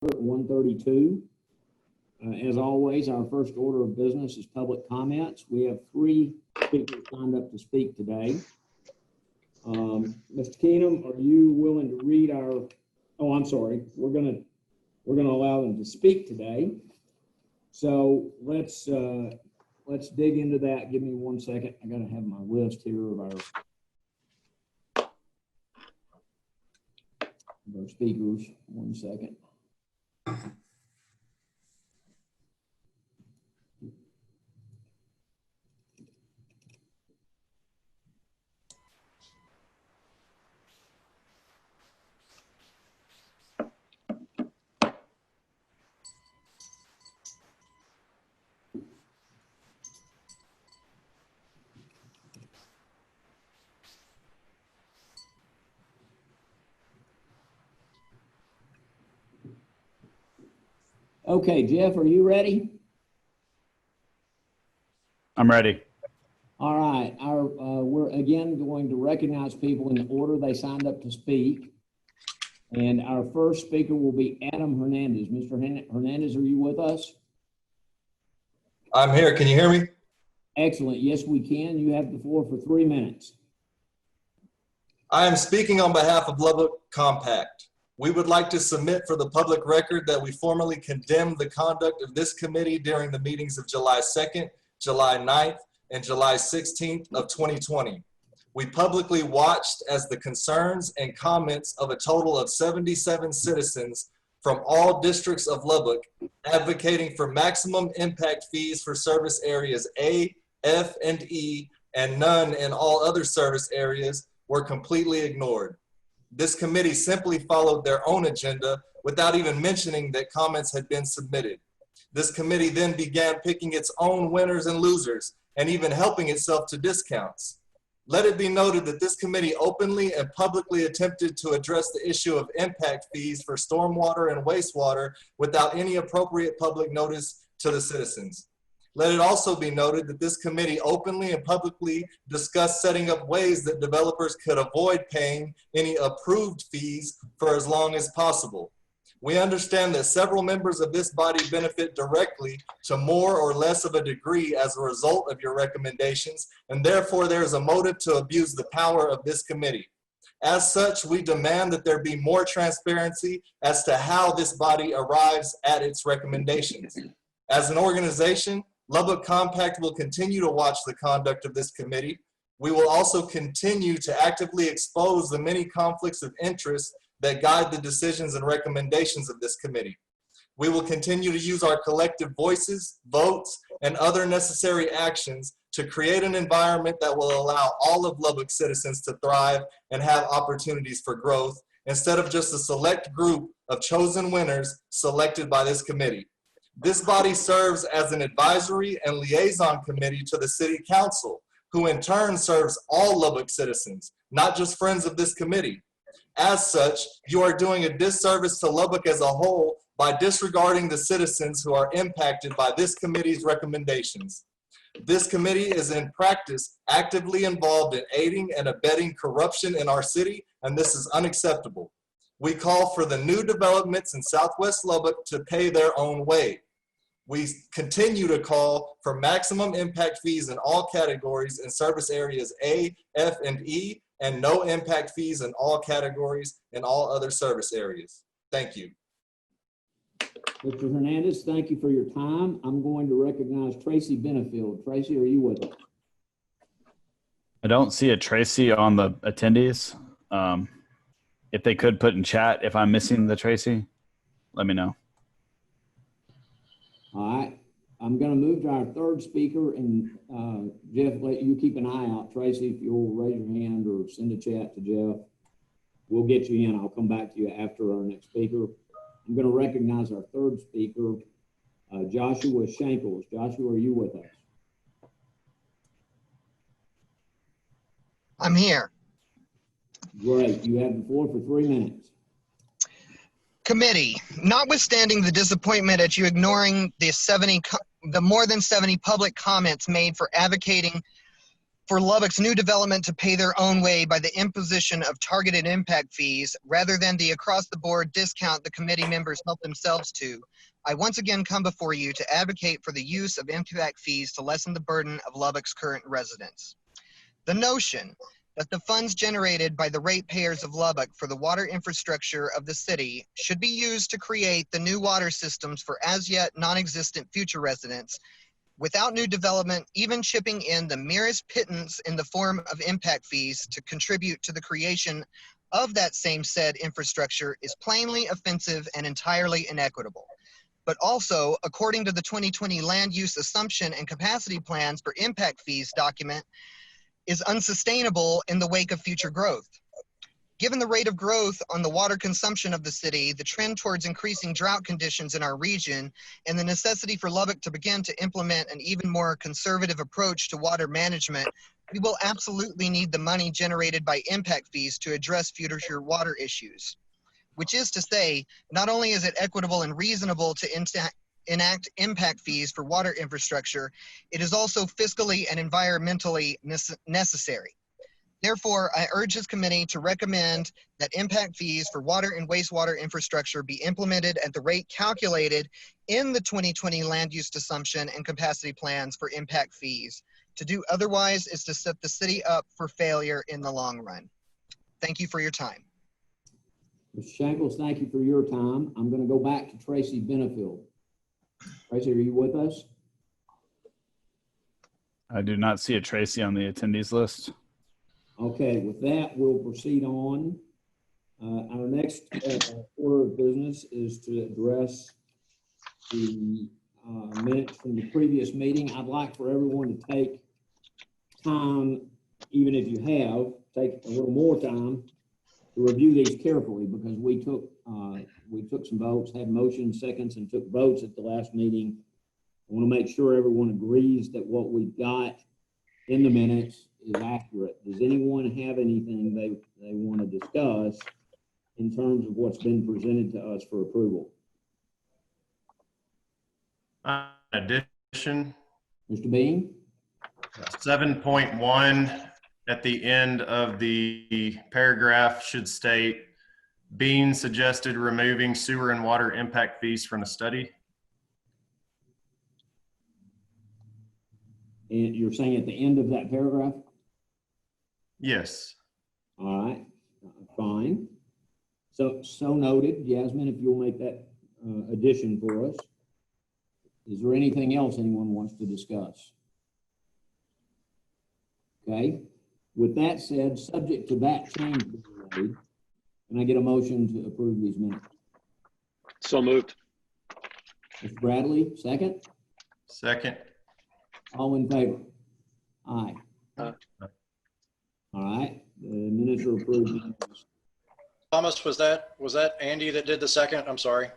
132. As always, our first order of business is public comments. We have 3 speakers signed up to speak today. Mr. Keenum, are you willing to read our? Oh, I'm sorry. We're gonna allow them to speak today. So let's dig into that. Give me 1 second. I gotta have my list here of our speakers. 1 second. Okay, Jeff, are you ready? I'm ready. All right. We're again going to recognize people in the order they signed up to speak. And our first speaker will be Adam Hernandez. Mr. Hernandez, are you with us? I'm here. Can you hear me? Excellent. Yes, we can. You have the floor for 3 minutes. I am speaking on behalf of Lubbock Compact. We would like to submit for the public record that we formally condemn the conduct of this committee during the meetings of July 2nd, July 9th, and July 16th of 2020. We publicly watched as the concerns and comments of a total of 77 citizens from all districts of Lubbock advocating for maximum impact fees for service areas A, F, and E, and none in all other service areas were completely ignored. This committee simply followed their own agenda without even mentioning that comments had been submitted. This committee then began picking its own winners and losers and even helping itself to discounts. Let it be noted that this committee openly and publicly attempted to address the issue of impact fees for stormwater and wastewater without any appropriate public notice to the citizens. Let it also be noted that this committee openly and publicly discussed setting up ways that developers could avoid paying any approved fees for as long as possible. We understand that several members of this body benefit directly to more or less of a degree as a result of your recommendations, and therefore there is a motive to abuse the power of this committee. As such, we demand that there be more transparency as to how this body arrives at its recommendations. As an organization, Lubbock Compact will continue to watch the conduct of this committee. We will also continue to actively expose the many conflicts of interest that guide the decisions and recommendations of this committee. We will continue to use our collective voices, votes, and other necessary actions to create an environment that will allow all of Lubbock citizens to thrive and have opportunities for growth, instead of just a select group of chosen winners selected by this committee. This body serves as an advisory and liaison committee to the City Council, who in turn serves all Lubbock citizens, not just friends of this committee. As such, you are doing a disservice to Lubbock as a whole by disregarding the citizens who are impacted by this committee's recommendations. This committee is in practice actively involved in aiding and abetting corruption in our city, and this is unacceptable. We call for the new developments in Southwest Lubbock to pay their own way. We continue to call for maximum impact fees in all categories in service areas A, F, and E, and no impact fees in all categories in all other service areas. Thank you. Mr. Hernandez, thank you for your time. I'm going to recognize Tracy Benefield. Tracy, are you with us? I don't see a Tracy on the attendees. If they could put in chat, if I'm missing the Tracy, let me know. All right. I'm going to move to our third speaker, and Jeff, let you keep an eye out. Tracy, if you'll raise your hand or send a chat to Jeff, we'll get you in. I'll come back to you after our next speaker. I'm going to recognize our third speaker, Joshua Shankles. Joshua, are you with us? I'm here. Great. You have the floor for 3 minutes. Committee, notwithstanding the disappointment at you ignoring the more than 70 public comments made for advocating for Lubbock's new development to pay their own way by the imposition of targeted impact fees rather than the across-the-board discount the committee members help themselves to, I once again come before you to advocate for the use of impact fees to lessen the burden of Lubbock's current residents. The notion that the funds generated by the ratepayers of Lubbock for the water infrastructure of the city should be used to create the new water systems for as yet non-existent future residents without new development, even chipping in the merest pittance in the form of impact fees to contribute to the creation of that same said infrastructure is plainly offensive and entirely inequitable. But also, according to the 2020 Land Use Assumption and Capacity Plans for Impact Fees document, is unsustainable in the wake of future growth. Given the rate of growth on the water consumption of the city, the trend towards increasing drought conditions in our region, and the necessity for Lubbock to begin to implement an even more conservative approach to water management, we will absolutely need the money generated by impact fees to address future water issues. Which is to say, not only is it equitable and reasonable to enact impact fees for water infrastructure, it is also fiscally and environmentally necessary. Therefore, I urge this committee to recommend that impact fees for water and wastewater infrastructure be implemented at the rate calculated in the 2020 Land Use Assumption and Capacity Plans for Impact Fees. To do otherwise is to set the city up for failure in the long run. Thank you for your time. Mr. Shankles, thank you for your time. I'm going to go back to Tracy Benefield. Tracy, are you with us? I do not see a Tracy on the attendees list. Okay, with that, we'll proceed on. Our next order of business is to address the minutes from the previous meeting. I'd like for everyone to take time, even if you have, take a little more time to review these carefully, because we took some votes, had motions, seconds, and took votes at the last meeting. I want to make sure everyone agrees that what we've got in the minutes is accurate. Does anyone have anything they want to discuss in terms of what's been presented to us for approval? Addition. Mr. Bean? 7.1 at the end of the paragraph should state, Bean suggested removing sewer and water impact fees from the study. And you're saying at the end of that paragraph? Yes. All right, fine. So noted. Jasmine, if you'll make that addition for us. Is there anything else anyone wants to discuss? Okay. With that said, subject to that change being made, can I get a motion to approve these minutes? So moved. Mr. Bradley, second? Second. All in favor? Aye. Aye. All right, the minutes are approved. Thomas, was that Andy that did the second? I'm sorry.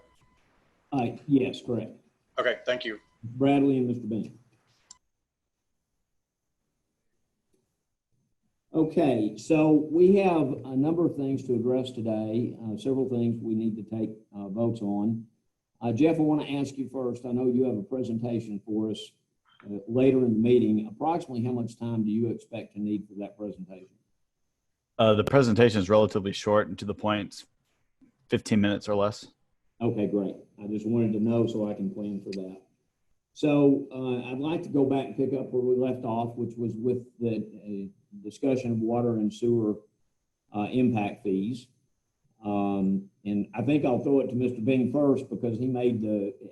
Yes, correct. Okay, thank you. Bradley and Mr. Bean. Okay, so we have a number of things to address today, several things we need to take votes on. Jeff, I want to ask you first. I know you have a presentation for us later in the meeting. Approximately how much time do you expect to need for that presentation? The presentation is relatively short and to the point, 15 minutes or less. Okay, great. I just wanted to know so I can plan for that. So I'd like to go back and pick up where we left off, which was with the discussion of water and sewer impact fees. And I think I'll throw it to Mr. Bean first because he made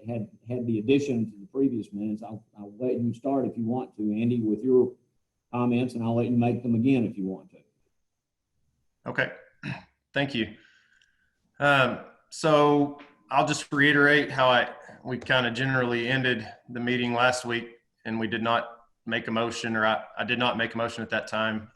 had the addition to the previous minutes. I'll let you start if you want to, Andy, with your comments, and I'll let you make them again if you want to. Okay, thank you. So I'll just reiterate how we kind of generally ended the meeting last week, and we did not make a motion, or I did not make a motion at that time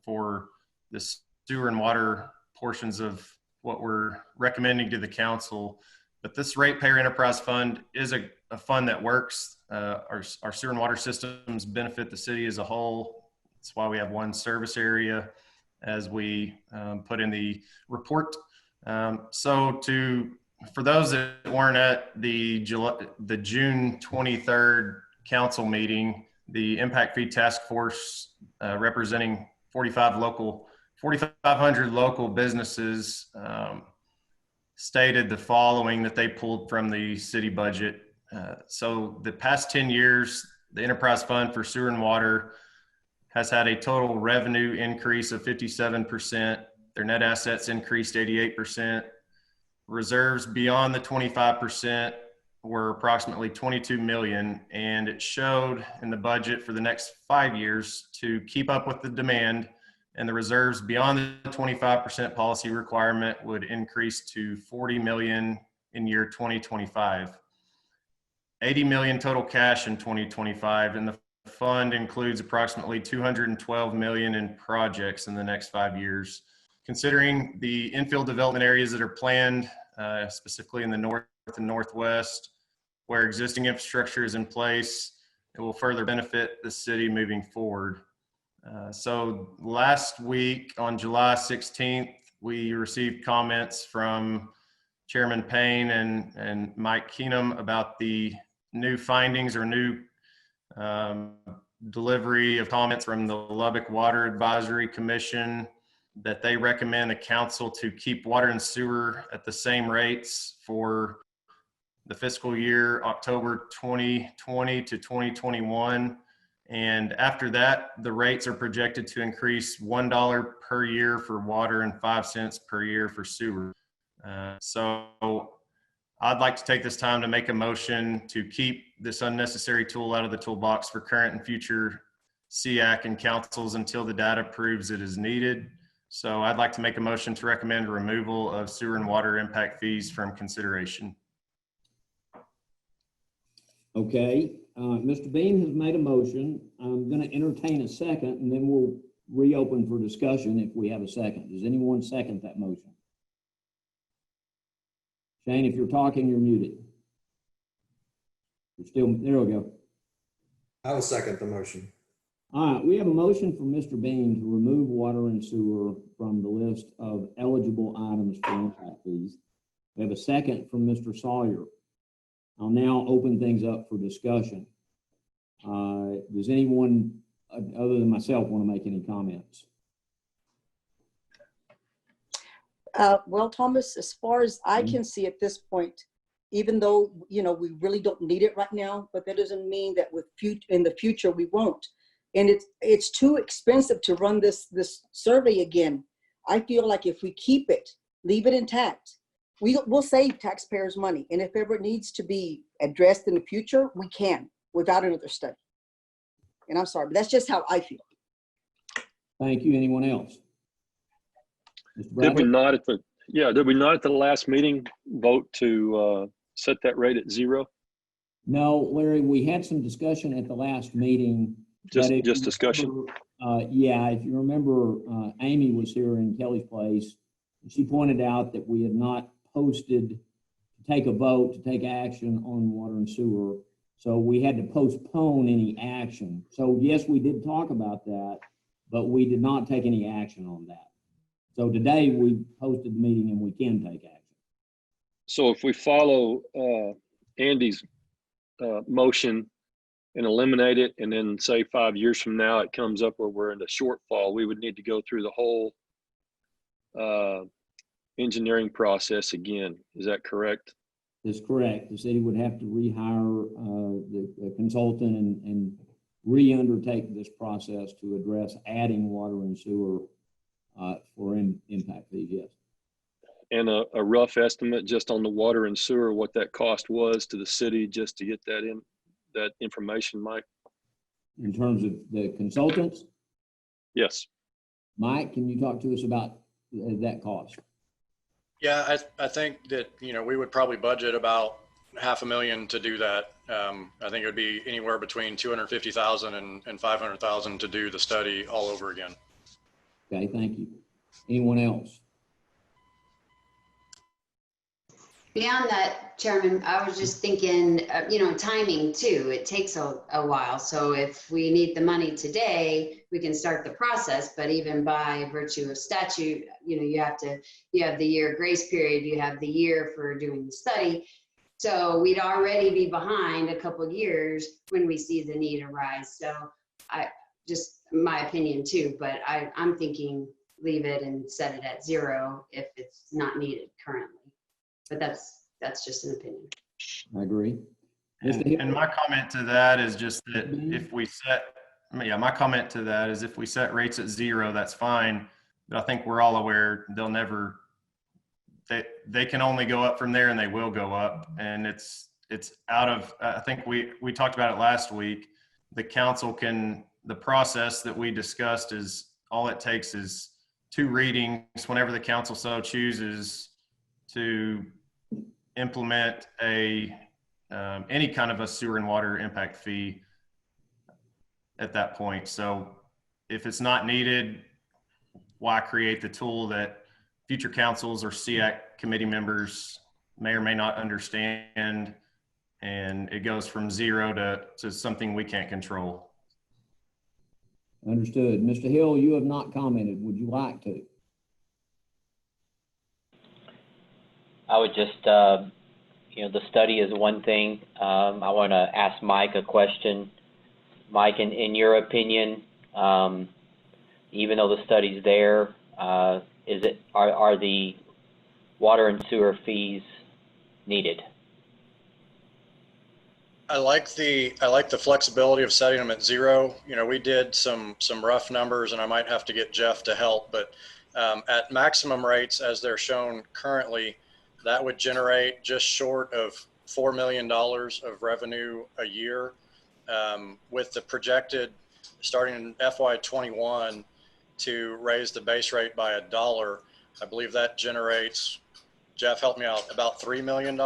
for the sewer and water portions of what we're recommending to the council. But this ratepayer enterprise fund is a fund that works. Our sewer and water systems benefit the city as a whole. That's why we have one service area, as we put in the report. For those that weren't at the June 23rd council meeting, the Impact Fee Task Force, representing 4,500 local businesses, stated the following that they pulled from the city budget. So the past 10 years, the Enterprise Fund for Sewer and Water has had a total revenue increase of 57%. Their net assets increased 88%. Reserves beyond the 25% were approximately 22 million, and it showed in the budget for the next 5 years to keep up with the demand, and the reserves beyond the 25% policy requirement would increase to 40 million in year 2025. 80 million total cash in 2025, and the fund includes approximately 212 million in projects in the next 5 years. Considering the infill development areas that are planned, specifically in the north and northwest, where existing infrastructure is in place, it will further benefit the city moving forward. So last week on July 16th, we received comments from Chairman Payne and Mike Keenum about the new findings or new delivery of comments from the Lubbock Water Advisory Commission, that they recommend the council to keep water and sewer at the same rates for the fiscal year October 2020 to 2021. And after that, the rates are projected to increase $1 per year for water and 5 cents per year for sewer. So I'd like to take this time to make a motion to keep this unnecessary tool out of the toolbox for current and future SEAC and councils until the data proves it is needed. So I'd like to make a motion to recommend removal of sewer and water impact fees from consideration. Okay, Mr. Bean has made a motion. I'm going to entertain a second, and then we'll reopen for discussion if we have a second. Does anyone second that motion? Shane, if you're talking, you're muted. You're still, there we go. I will second the motion. All right, we have a motion from Mr. Bean to remove water and sewer from the list of eligible items for impact fees. We have a second from Mr. Sawyer. I'll now open things up for discussion. Does anyone other than myself want to make any comments? Well, Thomas, as far as I can see at this point, even though, you know, we really don't need it right now, but that doesn't mean that in the future we won't. And it's too expensive to run this survey again. I feel like if we keep it, leave it intact, we'll save taxpayers money. And if ever it needs to be addressed in the future, we can without another study. And I'm sorry, but that's just how I feel. Thank you. Anyone else? Mr. Did we Bradley? not did we not at the last meeting vote to set that rate at 0? No, Larry, we had some discussion at the last meeting. Just discussion. Yeah, if you remember, Amy was here in Kelly's place. She pointed out that we had not posted to take a vote, to take action on water and sewer. So we had to postpone any action. So yes, we did talk about that, but we did not take any action on that. So today we posted the meeting and we can take action. So if we follow Andy's motion and eliminate it, and then say 5 years from now it comes up where we're in the shortfall, we would need to go through the whole engineering process again. Is that correct? That's correct. The city would have to rehire the consultant and re-undertake this process to address adding water and sewer for impact fees, yes. And a rough estimate just on the water and sewer, what that cost was to the city just to get that information, Mike? In terms of the consultants? Yes. Mike, can you talk to us about that cost? Yeah, I think that, you know, we would probably budget about $500,000 to do that. I think it would be anywhere between $250,000 and $500,000 to do the study all over again. Okay, thank you. Anyone else? Beyond that, Chairman, I was just thinking, you know, timing too. It takes a while. So if we need the money today, we can start the process. But even by virtue of statute, you know, you have the year grace period, you have the year for doing the study. So we'd already be behind a couple of years when we see the need arise. So I just my opinion too, but I'm thinking leave it and set it at 0 if it's not needed currently. But that's just an opinion. I agree. And my comment to that is just that if we set, my comment to that is if we set rates at 0, that's fine. But I think we're all aware they'll never, they can only go up from there, and they will go up. And it's out of, I think we talked about it last week. The council can, the process that we discussed is all it takes is 2 readings whenever the council so chooses to implement any kind of a sewer and water impact fee at that point. So if it's not needed, why create the tool that future councils or SEAC committee members may or may not understand, and it goes from 0 to something we can't control. Understood. Mr. Hill, you have not commented. Would you like to? I would just, the study is one thing. I want to ask Mike a question. Mike, in your opinion, even though the study's there, are the water and sewer fees needed? I like the flexibility of setting them at 0. We did some rough numbers, and I might have to get Jeff to help, but at maximum rates as they're shown currently, that would generate just short of $4 million of revenue a year. With the projected starting in FY21 to raise the base rate by $1, I believe that generates, Jeff, help me out, about $3 million.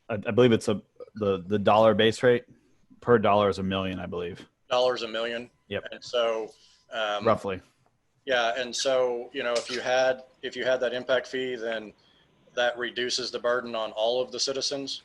I believe it's the dollar base rate per dollar is $1 million, I believe. Dollars a million. Yep. And so roughly. Yeah, and so if you had that impact fee, then that reduces the burden on all of the citizens,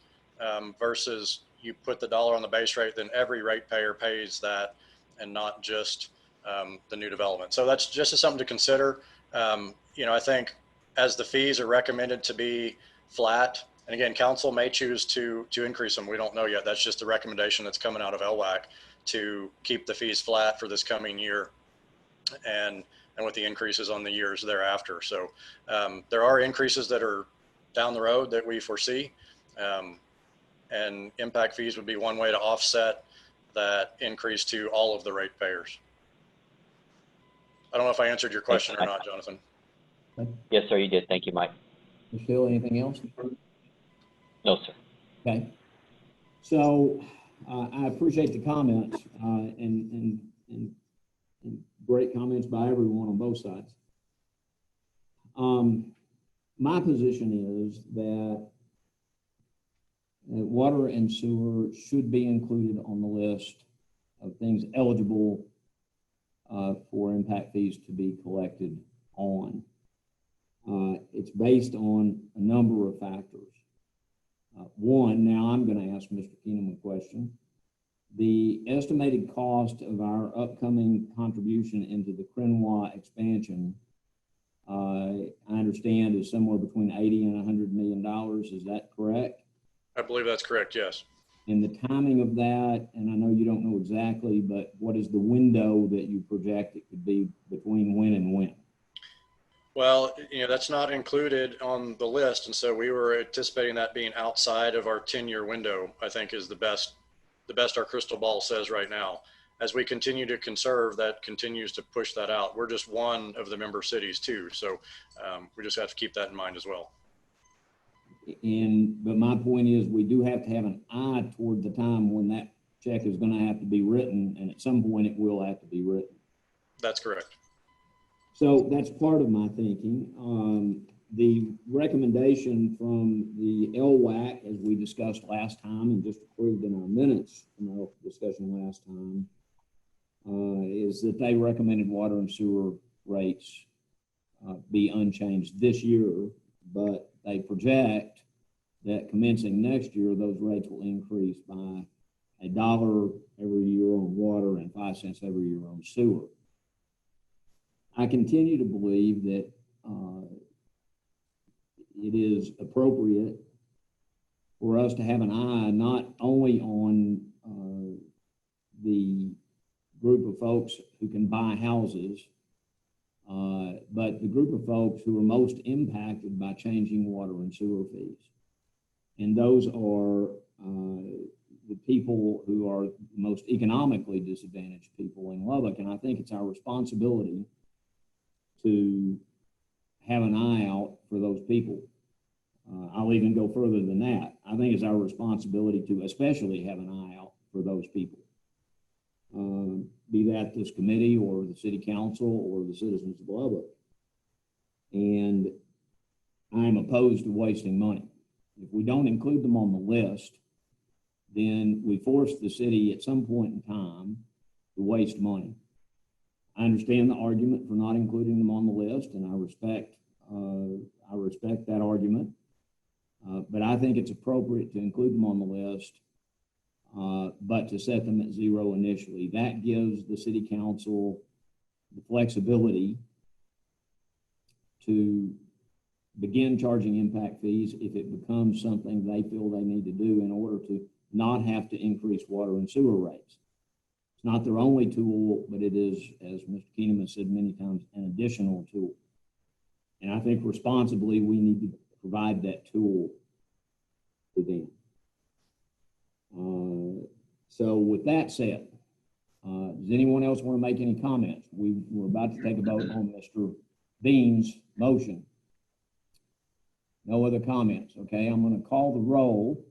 versus you put the dollar on the base rate, then every ratepayer pays that, and not just the new development. So that's just something to consider. I think as the fees are recommended to be flat, and again, council may choose to increase them. We don't know yet. That's just the recommendation that's coming out of LWAC to keep the fees flat for this coming year, and with the increases on the years thereafter. So there are increases that are down the road that we foresee, and impact fees would be one way to offset that increase to all of the ratepayers. I don't know if I answered your question or not, Jonathan. Yes, sir, you did. Thank you, Mike. Mr. Hill, anything else? No, sir. Okay. So I appreciate the comments and great comments by everyone on both sides. My position is that water and sewer should be included on the list of things eligible for impact fees to be collected on. It's based on a number of factors. One, now I'm going to ask Mr. Keenum a question. The estimated cost of our upcoming contribution into the Crenois expansion, I understand, is somewhere between $80 and $100 million. Is that correct? I believe that's correct, yes. And the timing of that, and I know you don't know exactly, but what is the window that you project it could be between when and when? Well, that's not included on the list. And so we were anticipating that being outside of our 10-year window, I think is the best our crystal ball says right now. As we continue to conserve, that continues to push that out. We're just one of the member cities too. So we just have to keep that in mind as well. But my point is we do have to have an eye toward the time when that check is going to have to be written, and at some point it will have to be written. That's correct. So that's part of my thinking. The recommendation from the LWAC, as we discussed last time and just approved in our minutes from our discussion last time, is that they recommended water and sewer rates be unchanged this year, but they project that commencing next year, those rates will increase by $1 every year on water and 5 cents every year on sewer. I continue to believe that it is appropriate for us to have an eye not only on the group of folks who can buy houses, but the group of folks who are most impacted by changing water and sewer fees. And those are the people who are the most economically disadvantaged people in Lubbock. And I think it's our responsibility to have an eye out for those people. I'll even go further than that. I think it's our responsibility to especially have an eye out for those people. Be that this committee or the city council or the citizens of Lubbock. And I'm opposed to wasting money. If we don't include them on the list, then we force the city at some point in time to waste money. I understand the argument for not including them on the list, and I respect that argument. But I think it's appropriate to include them on the list, but to set them at zero initially. That gives the city council the flexibility to begin charging impact fees if it becomes something they feel they need to do in order to not have to increase water and sewer rates. It's not their only tool, but it is, as Mr. Keenum has said many times, an additional tool. And I think responsibly, we need to provide that tool to them. So with that said, does anyone else want to make any comments? We're about to take a vote on Mr. Bean's motion. No other comments, okay? I'm going to call the roll.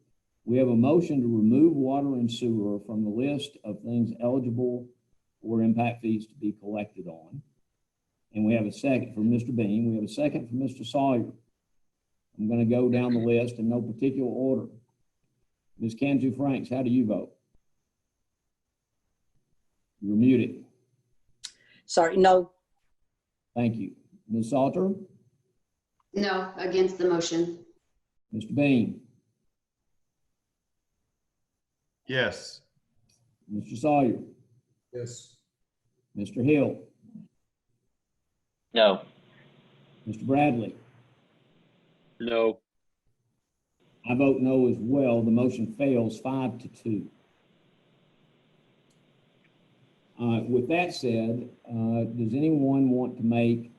We have a motion to remove water and sewer from the list of things eligible for impact fees to be collected on. And we have a second from Mr. Bean. We have a second from Mr. Sawyer. I'm going to go down the list in no particular order. Ms. Cantu Franks, how do you vote? You're muted. Sorry, no. Thank you. Ms. Salter? No, against the motion. Mr. Bean? Yes. Mr. Sawyer? Yes. Mr. Hill? No. Mr. Bradley? No. I vote no as well. The motion fails 5-2. With that said, does anyone want to make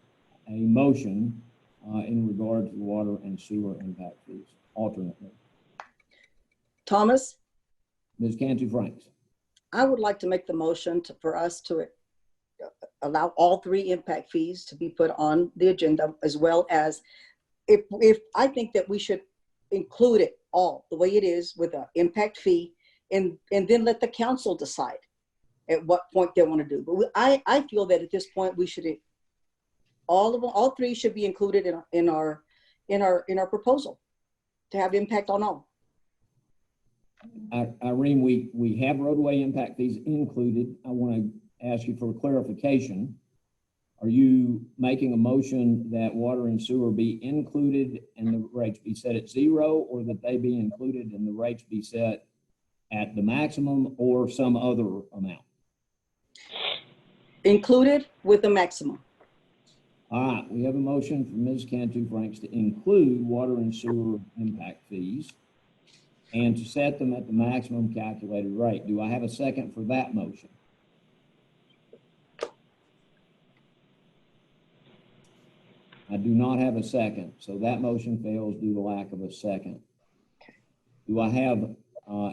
a motion in regard to water and sewer impact fees alternately? Thomas, Ms. Cantu Franks. I would like to make the motion for us to allow all three impact fees to be put on the agenda, as well as if I think that we should include it all the way it is with an impact fee, and then let the council decide at what point they want to do. But I feel that at this point we should all three should be included in our proposal to have impact on all. Irene, we have roadway impact fees included. I want to ask you for clarification. Are you making a motion that water and sewer be included and the rates be set at zero, or that they be included and the rates be set at the maximum or some other amount? Included with the maximum. All right, we have a motion from Ms. Cantu Franks to include water and sewer impact fees and to set them at the maximum calculated rate. Do I have a second for that motion? I do not have a second, so that motion fails due to lack of a second. Do I have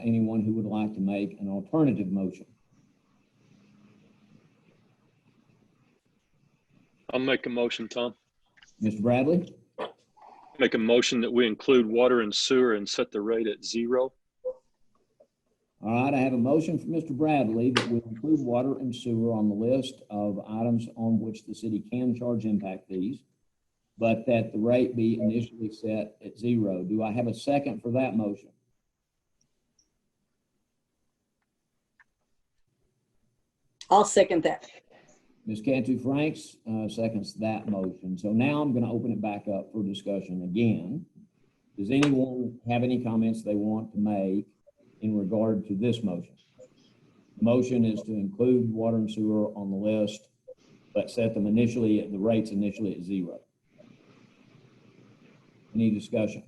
anyone who would like to make an alternative motion? I'll make a motion, Tom. Mr. Bradley? Make a motion that we include water and sewer and set the rate at zero. All right, I have a motion from Mr. Bradley that we include water and sewer on the list of items on which the city can charge impact fees, but that the rate be initially set at zero. Do I have a second for that motion? I'll second that. Ms. Cantu Franks seconds that motion. So now I'm going to open it back up for discussion again. Does anyone have any comments they want to make in regard to this motion? The motion is to include water and sewer on the list, but set them initially at the rates initially at zero. Any discussion?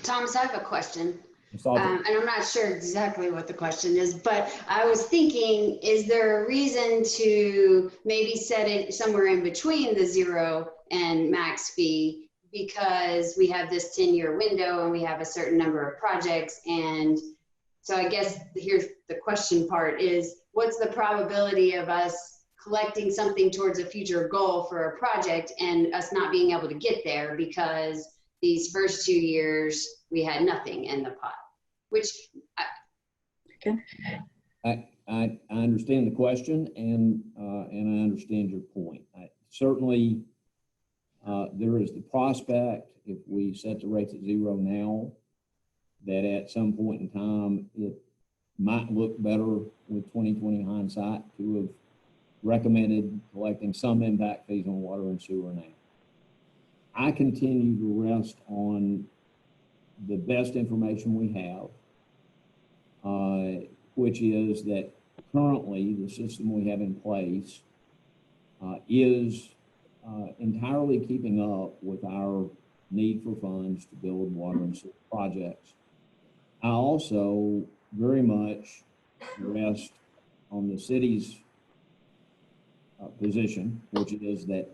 Thomas, I have a question. Ms. Alter. And I'm not sure exactly what the question is, but I was thinking, is there a reason to maybe set it somewhere in between the 0 and max fee? Because we have this 10-year window and we have a certain number of projects. And so I guess here's the question part is, what's the probability of us collecting something towards a future goal for a project and us not being able to get there because these first 2 years we had nothing in the pot? Which I understand the question and I understand your point. Certainly, there is the prospect, if we set the rates at 0 now, that at some point in time, it might look better with 2020 hindsight to have recommended collecting some impact fees on water and sewer now. I continue to rest on the best information we have, which is that currently the system we have in place is entirely keeping up with our need for funds to build water and sewer projects. I also very much rest on the city's position, which is that,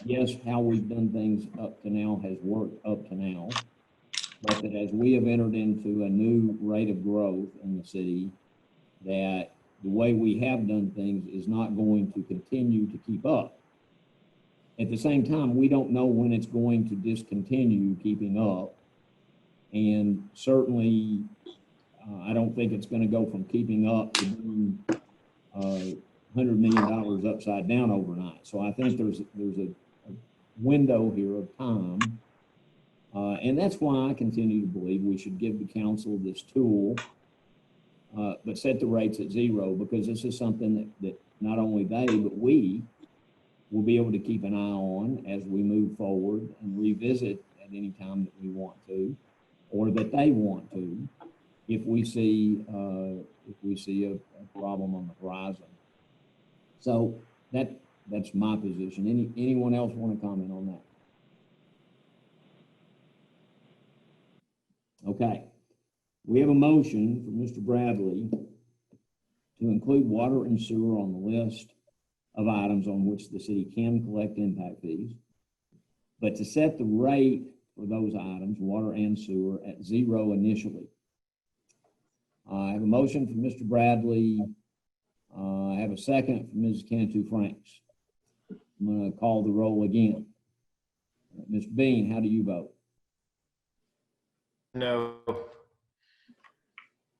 yes, how we've done things up to now has worked up to now, but that as we have entered into a new rate of growth in the city, that the way we have done things is not going to continue to keep up. At the same time, we don't know when it's going to discontinue keeping up. And certainly, I don't think it's going to go from keeping up to being $100 million upside down overnight. So I think there's a window here of time. And that's why I continue to believe we should give the council this tool, but set the rates at 0, because this is something that not only they, but we will be able to keep an eye on as we move forward and revisit at any time that we want to, or that they want to, if we see a problem on the horizon. So that's my position. Anyone else want to comment on that? Okay. We have a motion from Mr. Bradley to include water and sewer on the list of items on which the city can collect impact fees, but to set the rate for those items, water and sewer, at 0 initially. I have a motion from Mr. Bradley. I have a second from Mrs. Cantu Franks. I'm going to call the roll again. Mr. Bean, how do you vote? No.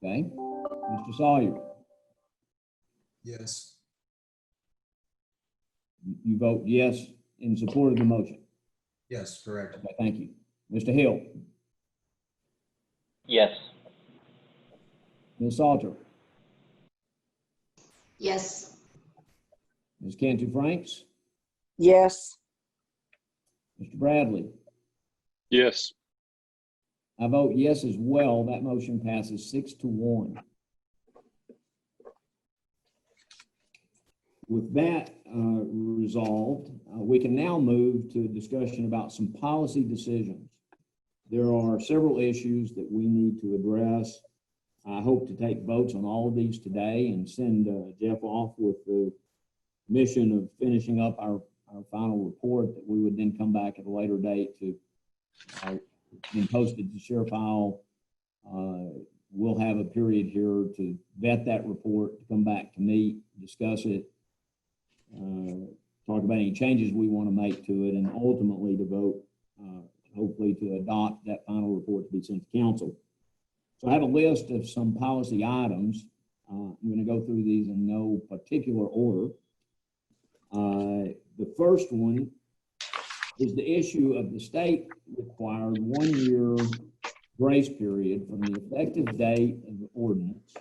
Okay. Mr. Sawyer? Yes. You vote yes in support of the motion? Yes, correct. Okay, thank you. Mr. Hill? Yes. Ms. Salter? yes. Ms. Cantu Franks? Yes. Mr. Bradley? Yes. I vote yes as well. That motion passes 6-1. With that resolved, we can now move to a discussion about some policy decisions. There are several issues that we need to address. I hope to take votes on all of these today and send Jeff off with the mission of finishing up our final report that we would then come back at a later date to be posted to ShareFile. We'll have a period here to vet that report, to come back to meet, discuss it, talk about any changes we want to make to it, and ultimately to vote, hopefully to adopt that final report to be sent to council. So I have a list of some policy items. I'm going to go through these in no particular order. The first one is the issue of the state required 1-year grace period from the effective date of the ordinance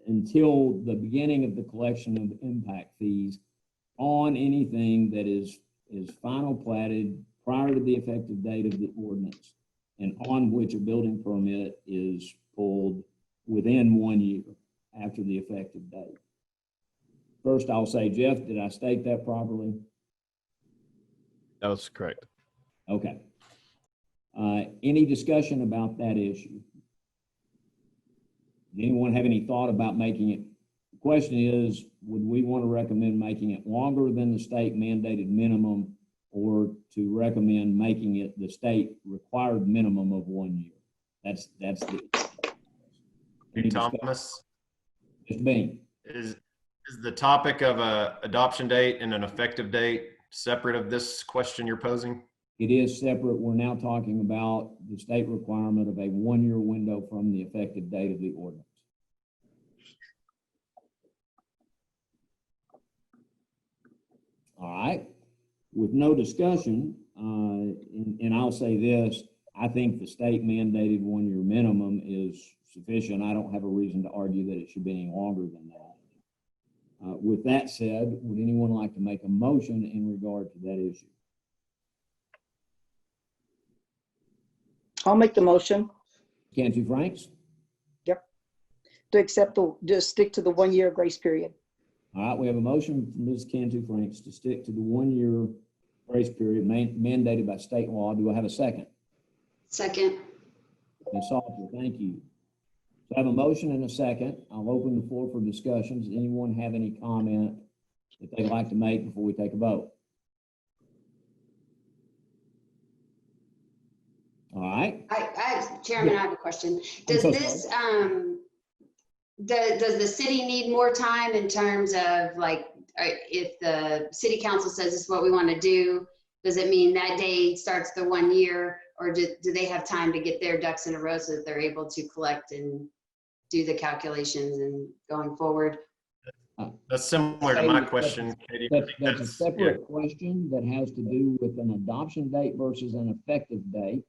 until the beginning of the collection of impact fees on anything that is final platted prior to the effective date of the ordinance and on which a building permit is pulled within 1 year after the effective date. First, I'll say, Jeff, did I state that properly? That was correct. Okay. Any discussion about that issue? Does anyone have any thought about making it? The question is, would we want to recommend making it longer than the state mandated minimum, or to recommend making it the state required minimum of 1 year? That's the. Hey, Thomas, Just Bean. is the topic of a adoption date and an effective date separate of this question you're posing? It is separate. We're now talking about the state requirement of a 1 year window from the effective date of the ordinance. All right. With no discussion, and I'll say this, I think the state mandated 1 year minimum is sufficient. I don't have a reason to argue that it should be any longer than that. With that said, would anyone like to make a motion in regard to that issue? I'll make the motion. Cantu Franks? Yep. To accept just stick to the 1 year grace period. All right, we have a motion from Ms. Cantu Franks to stick to the 1 year grace period mandated by state law. Do I have a second? Second. Ms. Salter, thank you. So I have a motion and a second. I'll open the floor for discussions. Does anyone have any comment that they'd like to make before we take a vote? All right. Chairman, I have a question. Does this, does the city need more time in terms of like, if the city council says this is what we want to do, does it mean that day starts the 1 year, or do they have time to get their ducks in a row so that they're able to collect and do the calculations and going forward? That's similar to my question, Katie. That's a separate question that has to do with an adoption date versus an effective date.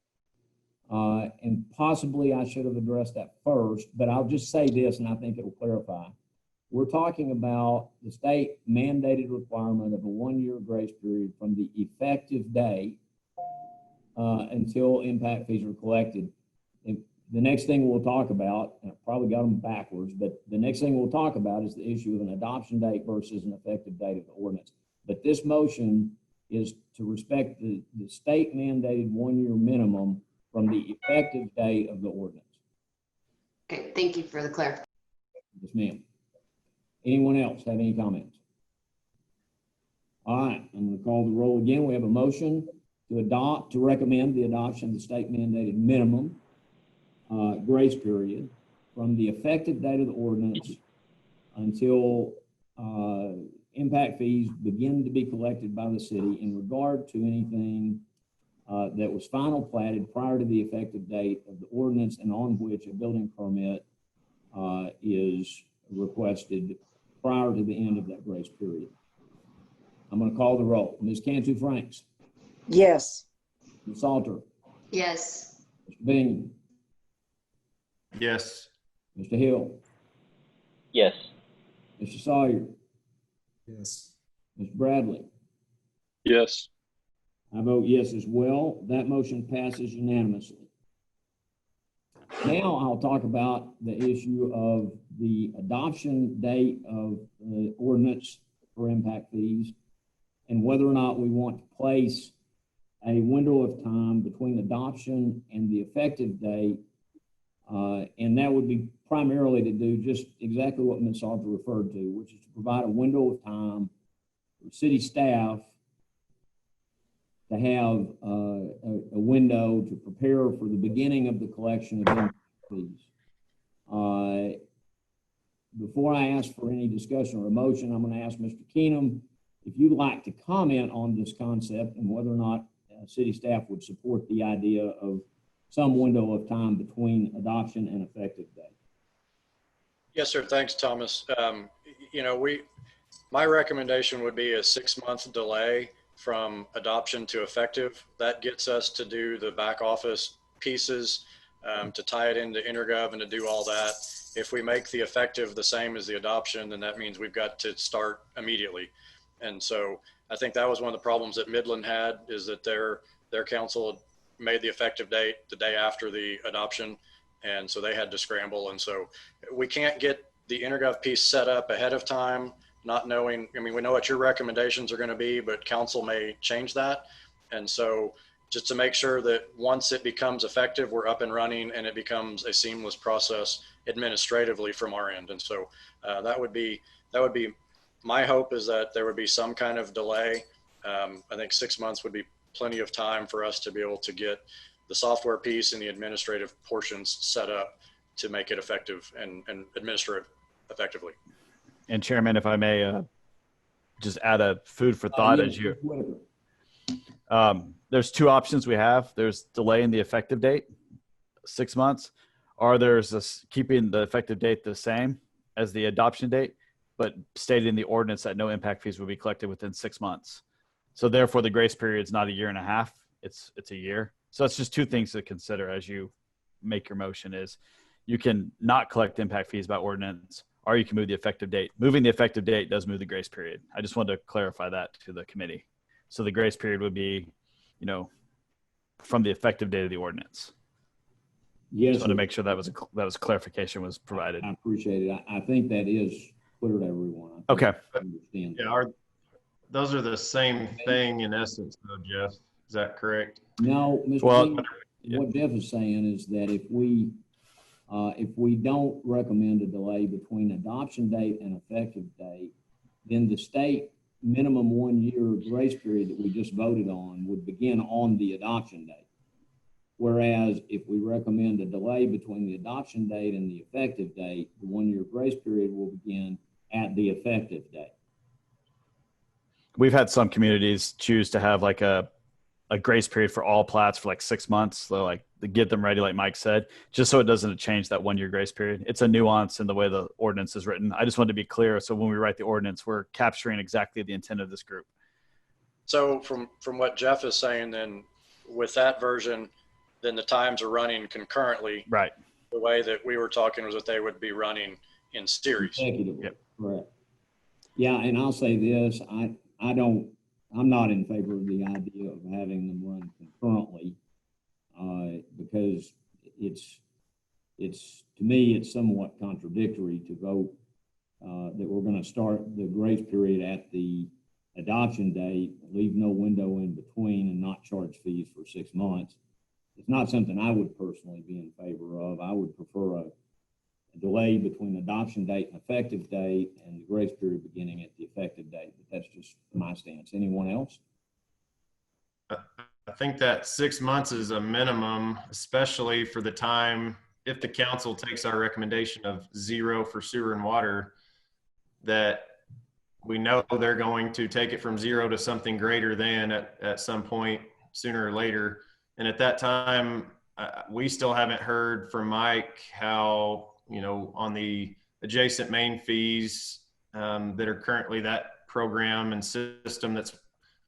And possibly I should have addressed that first, but I'll just say this, and I think it'll clarify. We're talking about the state mandated requirement of a 1 year grace period from the effective date until impact fees are collected. And the next thing we'll talk about, and I probably got them backwards, but the next thing we'll talk about is the issue of an adoption date versus an effective date of the ordinance. But this motion is to respect the state mandated 1 year minimum from the effective date of the ordinance. Okay, thank you for the clarification. Yes, ma'am. Anyone else have any comments? All right, I'm going to call the roll again. We have a motion to recommend the adoption of the state mandated minimum grace period from the effective date of the ordinance until impact fees begin to be collected by the city in regard to anything that was final platted prior to the effective date of the ordinance and on which a building permit is requested prior to the end of that grace period. I'm going to call the roll. Ms. Cantu Franks. Yes. Ms. Salter. Yes. Mr. Bean. Yes. Mr. Hill. Yes. Mr. Sawyer. Yes. Ms. Bradley. Yes. I vote yes as well. That motion passes unanimously. Now I'll talk about the issue of the adoption date of the ordinance for impact fees and whether or not we want to place a window of time between adoption and the effective date. And that would be primarily to do just exactly what Ms. Salter referred to, which is to provide a window of time for city staff to have a window to prepare for the beginning of the collection of impact fees. Before I ask for any discussion or a motion, I'm going to ask Mr. Keenum if you'd like to comment on this concept and whether or not city staff would support the idea of some window of time between adoption and effective date. Yes, sir. Thanks, Thomas. You know, my recommendation would be a 6-month delay from adoption to effective. That gets us to do the back office pieces, to tie it into InterGov and to do all that. If we make the effective the same as the adoption, then that means we've got to start immediately. And so I think that was one of the problems that Midland had, is that their council made the effective date the day after the adoption. And so they had to scramble. And so we can't get the InterGov piece set up ahead of time, not knowing, I mean, we know what your recommendations are going to be, but council may change that. And so just to make sure that once it becomes effective, we're up and running and it becomes a seamless process administratively from our end. And so that would be my hope, is that there would be some kind of delay. I think 6 months would be plenty of time for us to be able to get the software piece and the administrative portions set up to make it effective and administer it effectively. And Chairman, if I may just add a food for thought, as you, there's two options we have. There's delaying the effective date, 6 months, or there's this keeping the effective date the same as the adoption date, but stating in the ordinance that no impact fees will be collected within 6 months. So therefore the grace period is not a year and a half, it's a year. So it's just two things to consider as you make your motion. Is you can not collect impact fees by ordinance, or you can move the effective date. Moving the effective date does move the grace period. I just wanted to clarify that to the committee. So the grace period would be, from the effective date of the ordinance. Yes. Just wanted to make sure that was clarification was provided. I appreciate it. I think that is clear to everyone. Okay. Understand. Yeah, those are the same thing in essence, though, Jeff. Is that correct? No, Mr. Well, Dean, what Jeff is saying is that if we don't recommend a delay between adoption date and effective date, then the state minimum 1 year grace period that we just voted on would begin on the adoption date. Whereas if we recommend a delay between the adoption date and the effective date, the 1 year grace period will begin at the effective date. We've had some communities choose to have like a grace period for all plats for like 6 months. So like to get them ready, like Mike said, just so it doesn't change that 1 year grace period. It's a nuance in the way the ordinance is written. I just wanted to be clear. So when we write the ordinance, we're capturing exactly the intent of this group. So from what Jeff is saying, then with that version, then the times are running concurrently. Right. The way that we were talking was that they would be running in series. Consecutively. Yep. Correct. Yeah, and I'll say this, I'm not in favor of the idea of having them run concurrently, because to me, it's somewhat contradictory to vote that we're going to start the grace period at the adoption date, leave no window in between, and not charge fees for 6 months. It's not something I would personally be in favor of. I would prefer a delay between adoption date and effective date, and the grace period beginning at the effective date. But that's just my stance. Anyone else? I think that 6 months is a minimum, especially for the time, if the council takes our recommendation of 0 for sewer and water, that we know they're going to take it from 0 to something greater than at some point sooner or later. And at that time, we still haven't heard from Mike how, on the adjacent main fees that are currently that program and system that's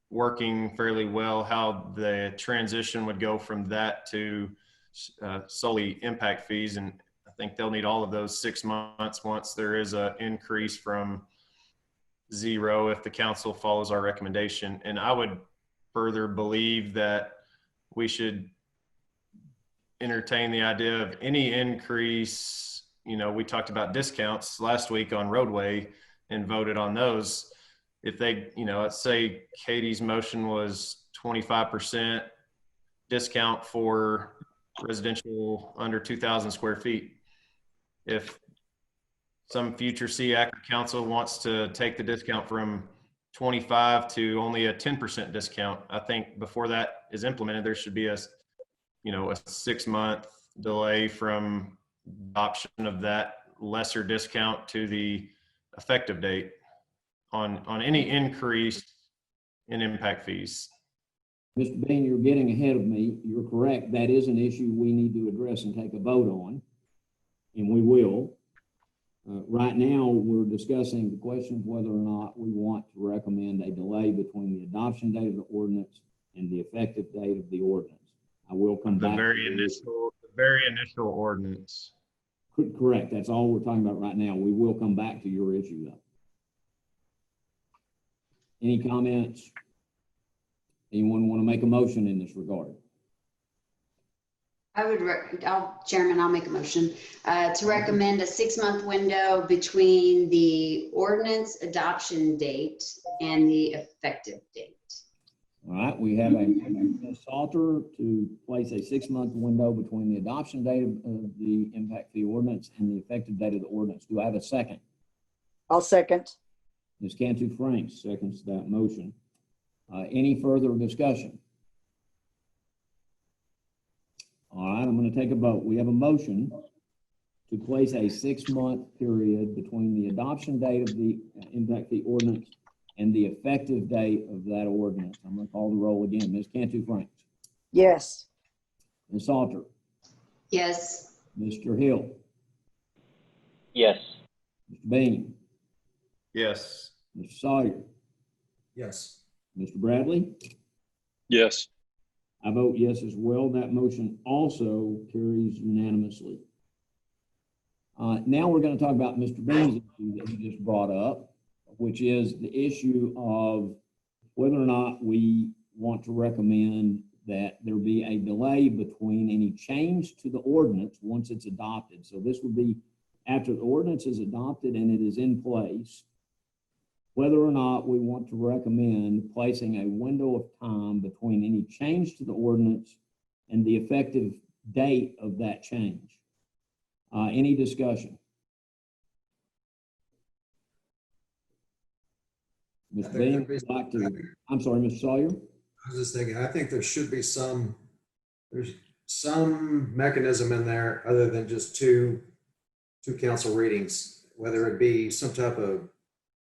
working fairly well, how the transition would go from that to solely impact fees. And I think they'll need all of those 6 months once there is an increase from 0 if the council follows our recommendation. And I would further believe that we should entertain the idea of any increase. We talked about discounts last week on roadway and voted on those. If they, let's say Katie's motion was 25% discount for residential under 2,000 square feet. If some future CAC council wants to take the discount from 25 to only a 10% discount, I think before that is implemented, there should be a 6 month delay from adoption of that lesser discount to the effective date on any increase in impact fees. Mr. Bean, you're getting ahead of me. You're correct. That is an issue we need to address and take a vote on, and we will. Right now, we're discussing the question of whether or not we want to recommend a delay between the adoption date of the ordinance and the effective date of the ordinance. I will come back. The very initial ordinance. Correct. That's all we're talking about right now. We will come back to your issue, though. Any comments? Anyone want to make a motion in this regard? Chairman, I'll make a motion to recommend a 6 month window between the ordinance adoption date and the effective date. All right, we have a Ms. Salter to place a 6-month window between the adoption date of the impact fee ordinance and the effective date of the ordinance. Do I have a second? I'll second. Ms. Cantu Franks seconds that motion. Any further discussion? All right, I'm going to take a vote. We have a motion to place a 6-month period between the adoption date of the impact fee ordinance and the effective date of that ordinance. I'm going to call the roll again. Ms. Cantu Franks. Yes. Ms. Salter. Yes. Mr. Hill. Yes. Mr. Bean. Yes. Mr. Sawyer. Yes. Mr. Bradley. Yes. I vote yes as well. That motion also carries unanimously. Now we're going to talk about Mr. Bean's issue that he just brought up, which is the issue of whether or not we want to recommend that there be a delay between any change to the ordinance once it's adopted. So this would be after the ordinance is adopted and it is in place, whether or not we want to recommend placing a window of time between any change to the ordinance and the effective date of that change. Any discussion? Mr. Bean, would like to, I'm sorry, Mr. Sawyer? I was just thinking, I think there should be there's some mechanism in there other than just two council readings, whether it be some type of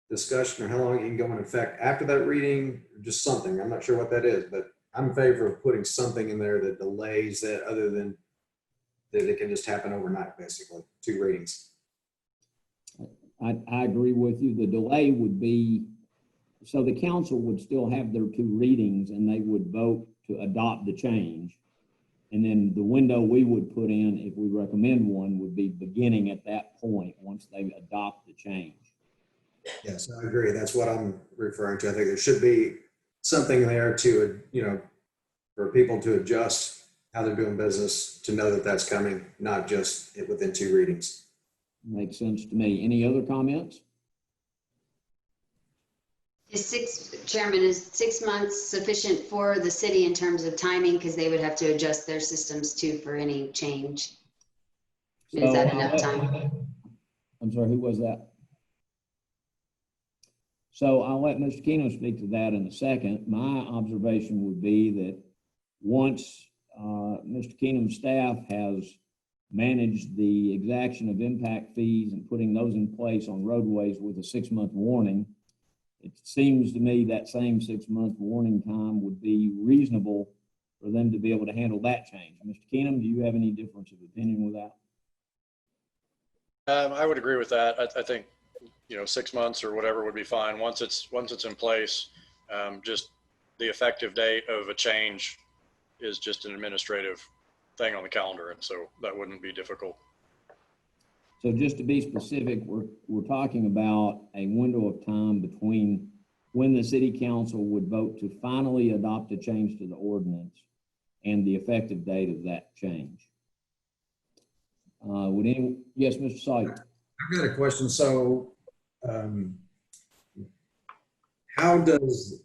discussion or how long it can go in effect after that reading, or just something. I'm not sure what that is, but I'm in favor of putting something in there that delays that other than that it can just happen overnight, basically, 2 readings. I agree with you. The delay would be, so the council would still have their 2 readings and they would vote to adopt the change. And then the window we would put in, if we recommend one, would be beginning at that point once they adopt the change. Yes, I agree. That's what I'm referring to. I think there should be something there to, for people to adjust how they're doing business, to know that that's coming, not just within 2 readings. Makes sense to me. Any other comments? Chairman, is 6 months sufficient for the city in terms of timing? Because they would have to adjust their systems too for any change. Is that enough time? I'm sorry, who was that? So I'll let Mr. Keno speak to that in a second. My observation would be that once Mr. Keenum's staff has managed the exaction of impact fees and putting those in place on roadways with a 6-month warning, it seems to me that same 6-month warning time would be reasonable for them to be able to handle that change. Mr. Keenum, do you have any difference of opinion with that? I would agree with that. I think 6 months or whatever would be fine. Once it's in place, just the effective date of a change is just an administrative thing on the calendar, and so that wouldn't be difficult. So just to be specific, we're talking about a window of time between when the city council would vote to finally adopt a change to the ordinance and the effective date of that change. Yes, Mr. Sawyer. I've got a question. So how does,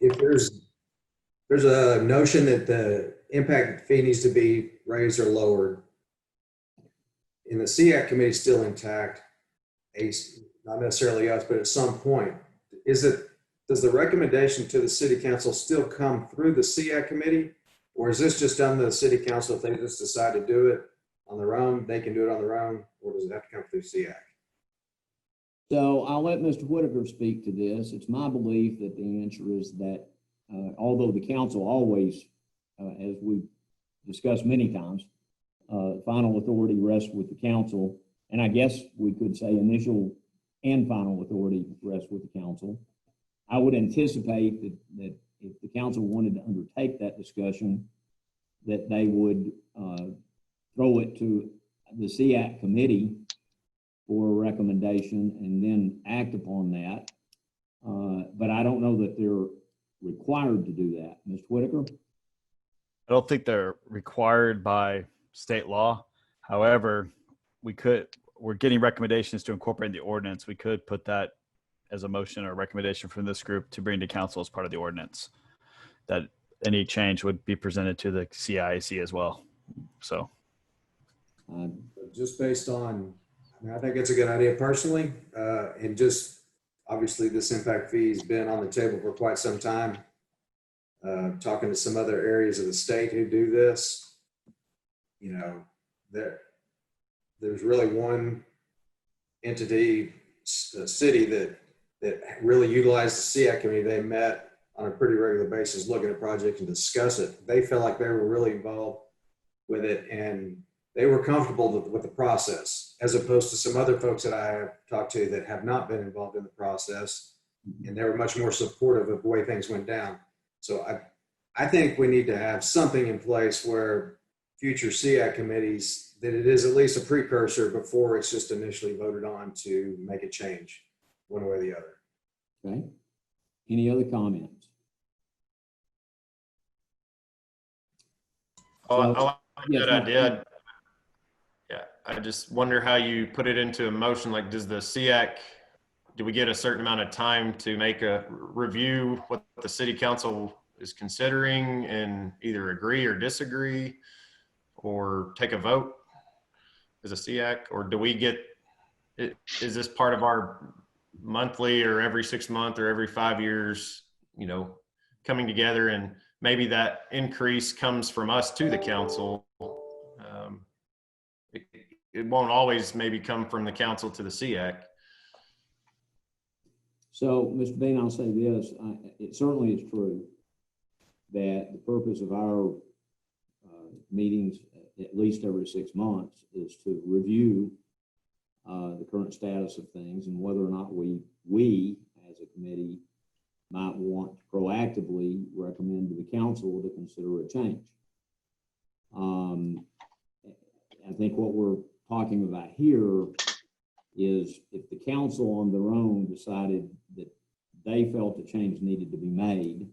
if there's a notion that the impact fee needs to be raised or lowered, and the SEAC committee is still intact, not necessarily us, but at some point, does the recommendation to the city council still come through the SEAC committee, or is this just done to the city council? If they just decide to do it on their own, they can do it on their own, or does it have to come through SEAC? So I'll let Mr. Whitaker speak to this. It's my belief that the answer is that although the council always, as we've discussed many times, final authority rests with the council, and I guess we could say initial and final authority rests with the council. I would anticipate that if the council wanted to undertake that discussion, that they would throw it to the SEAC committee for a recommendation and then act upon that. But I don't know that they're required to do that. Mr. Whitaker? I don't think they're required by state law. However, we're getting recommendations to incorporate in the ordinance. We could put that as a motion or recommendation from this group to bring to council as part of the ordinance. that any change would be presented to the CIAC as well. So. Just based on, I mean, I think it's a good idea personally, and just obviously this impact fee has been on the table for quite some time. Talking to some other areas of the state who do this, you know, there's really one entity, city that really utilized the SEAC committee. They met on a pretty regular basis, looking at projects and discuss it. They felt like they were really involved with it, and they were comfortable with the process, as opposed to some other folks that I have talked to that have not been involved in the process, and they were much more supportive of the way things went down. So I think we need to have something in place where future SEAC committees, that it is at least a precursor before it's just initially voted on to make a change one way or the other. Okay. Any other comments? Oh, I like Yes, that idea. Yeah, I just wonder how you put it into a motion. Like, does the SEAC, do we get a certain amount of time to make a review what the city council is considering and either agree or disagree or take a vote as a SEAC? Or do we get it? Is this part of our monthly or every 6 months or every 5 years, you know, coming together, and maybe that increase comes from us to the council? It won't always maybe come from the council to the SEAC. So, Mr. Bean, I'll say this. It certainly is true that the purpose of our meetings, at least every 6 months, is to review the current status of things and whether or not we as a committee might want to proactively recommend to the council to consider a change. I think what we're talking about here is if the council on their own decided that they felt a change needed to be made,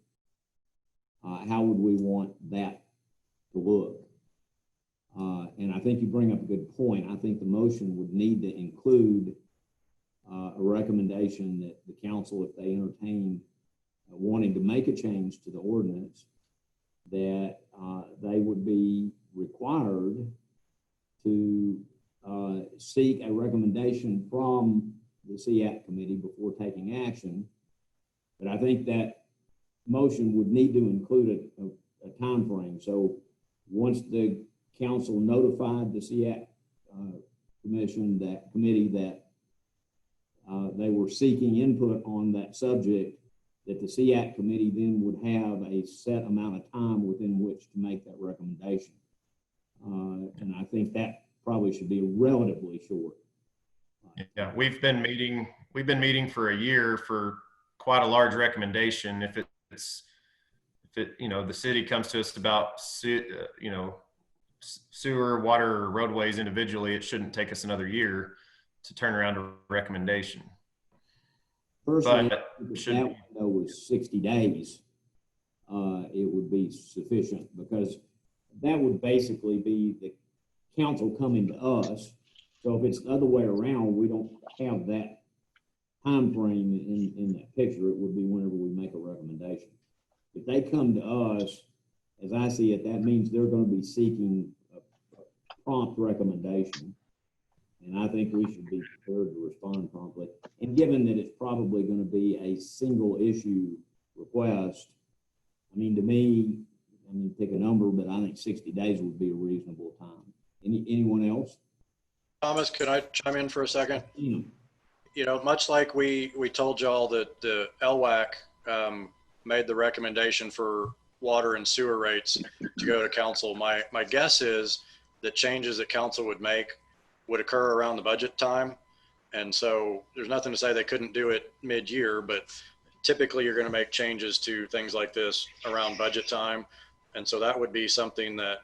how would we want that to look? And I think you bring up a good point. I think the motion would need to include a recommendation that the council, if they entertain wanting to make a change to the ordinance, that they would be required to seek a recommendation from the SEAC committee before taking action. But I think that motion would need to include a time frame. So once the council notified the SEAC committee that they were seeking input on that subject, that the SEAC committee then would have a set amount of time within which to make that recommendation. And I think that probably should be relatively short. Yeah, we've been meeting for a year for quite a large recommendation. If it, you know, the city comes to us about, you know, sewer, water, or roadways individually, it shouldn't take us another year to turn around a recommendation. Personally, but if that window was 60 days, it would be sufficient, because that would basically be the council coming to us. So if it's the other way around, we don't have that time frame in that picture. It would be whenever we make a recommendation. If they come to us, as I see it, that means they're going to be seeking a prompt recommendation. And I think we should be prepared to respond promptly. And given that it's probably going to be a single issue request, I mean, to me, I mean, pick a number, but I think 60 days would be a reasonable time. Anyone else? Thomas, could I chime in for a second? You know, much like we told y'all that the LWAC made the recommendation for water and sewer rates to go to council, my guess is that changes that council would make would occur around the budget time. And so there's nothing to say they couldn't do it mid-year, but typically you're going to make changes to things like this around budget time. And so that would be something that,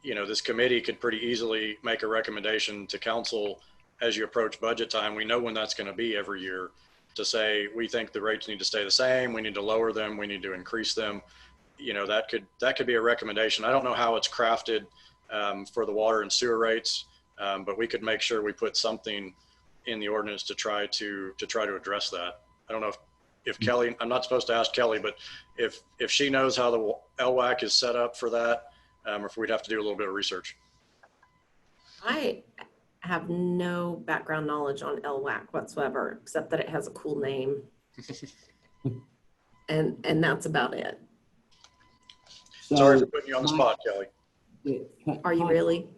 you know, this committee could pretty easily make a recommendation to council as you approach budget time. We know when that's going to be every year, to say, we think the rates need to stay the same. We need to lower them. We need to increase them. You know, that could be a recommendation. I don't know how it's crafted for the water and sewer rates, but we could make sure we put something in the ordinance to try to address that. I don't know if if Kelly, I'm not supposed to ask Kelly, but if she knows how the LWAC is set up for that, or if we'd have to do a little bit of research. I have no background knowledge on LWAC whatsoever, except that it has a cool name. and that's about it. So, Sorry for putting you on the spot, Kelly. Are you really?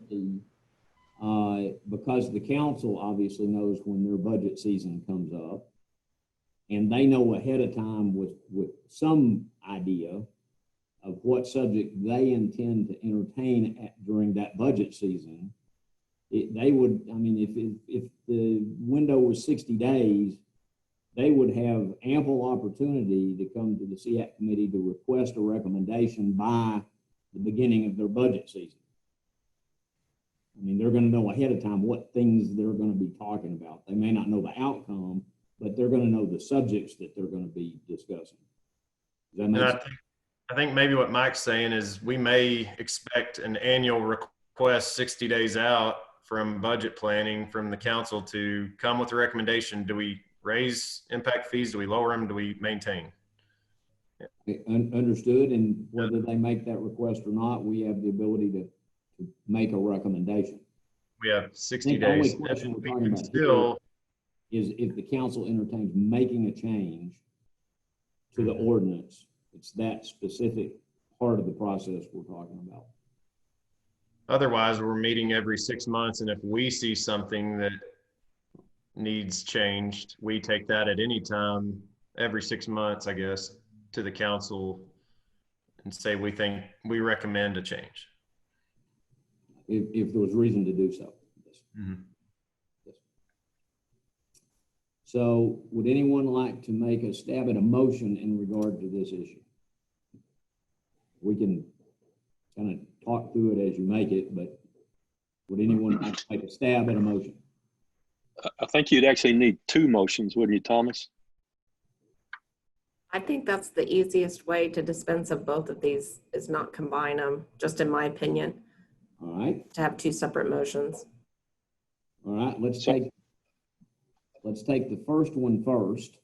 Because the council obviously knows when their budget season comes up, and they know ahead of time with some idea of what subject they intend to entertain during that budget season. They would, I mean, if the window was 60 days, they would have ample opportunity to come to the SEAC committee to request a recommendation by the beginning of their budget season. I mean, they're going to know ahead of time what things they're going to be talking about. They may not know the outcome, but they're going to know the subjects that they're going to be discussing. Does that make sense? I think maybe what Mike's saying is we may expect an annual request 60 days out from budget planning from the council to come with a recommendation. Do we raise impact fees? Do we lower them? Do we maintain? Understood. And whether they make that request or not, we have the ability to make a recommendation. We have 60 days. The only question we're talking about still is if the council entertains making a change to the ordinance. It's that specific part of the process we're talking about. Otherwise, we're meeting every 6 months, and if we see something that needs changed, we take that at any time, every 6 months, I guess, to the council and say we recommend a change. If there was reason to do so. Yes. Mm-hmm. Yes. So would anyone like to make a stab at a motion in regard to this issue? We can kind of talk through it as you make it, but would anyone like to make a stab at a motion? I think you'd actually need two motions, wouldn't you, Thomas? I think that's the easiest way to dispense of both of these, is not combine them, just in my opinion. All right. To have two separate motions. All right, let's take the first one first.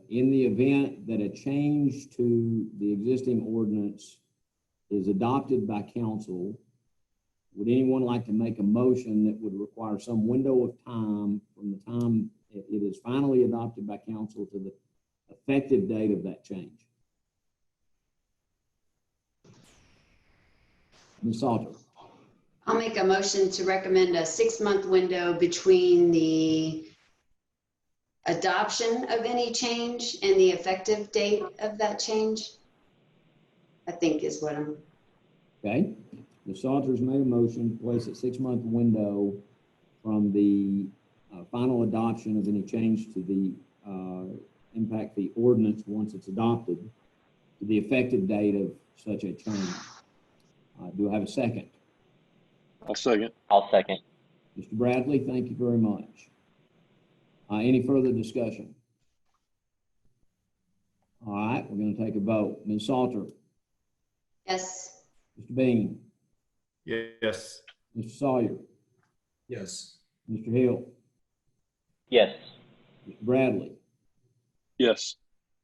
In the event that a change to the existing ordinance is adopted by council, would anyone like to make a motion that would require some window of time from the time it is finally adopted by council to the effective date of that change? Ms. Salter. I'll make a motion to recommend a 6-month window between the adoption of any change and the effective date of that change, I think is what I'm. Okay. Ms. Salter's made a motion to place a 6-month window from the final adoption of any change to the impact fee ordinance once it's adopted to the effective date of such a change. Do I have a second? I'll second. I'll second. Mr. Bradley, thank you very much. Any further discussion? All right, we're going to take a vote. Ms. Salter? Yes. Mr. Bean? Yes. Mr. Sawyer? Yes. Mr. Hill? Yes. Mr. Bradley? Yes.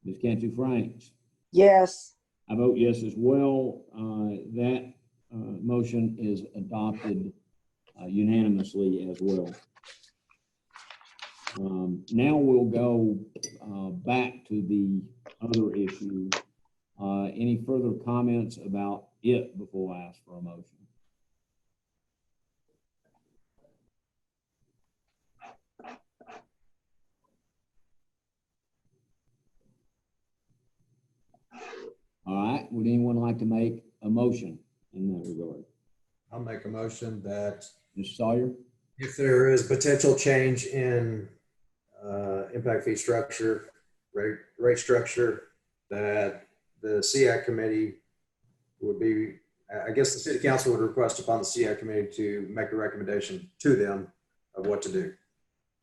Ms. Cantu Franks? Yes. I vote yes as well. That motion is adopted unanimously as well. Now we'll go back to the other issue. Any further comments about it before I ask for a motion? All right, would anyone like to make a motion in that regard? I'll make a motion that Mr. Sawyer? if there is potential change in impact fee structure, rate structure, that the SEAC committee would be, I guess the city council would request upon the SEAC committee to make a recommendation to them of what to do.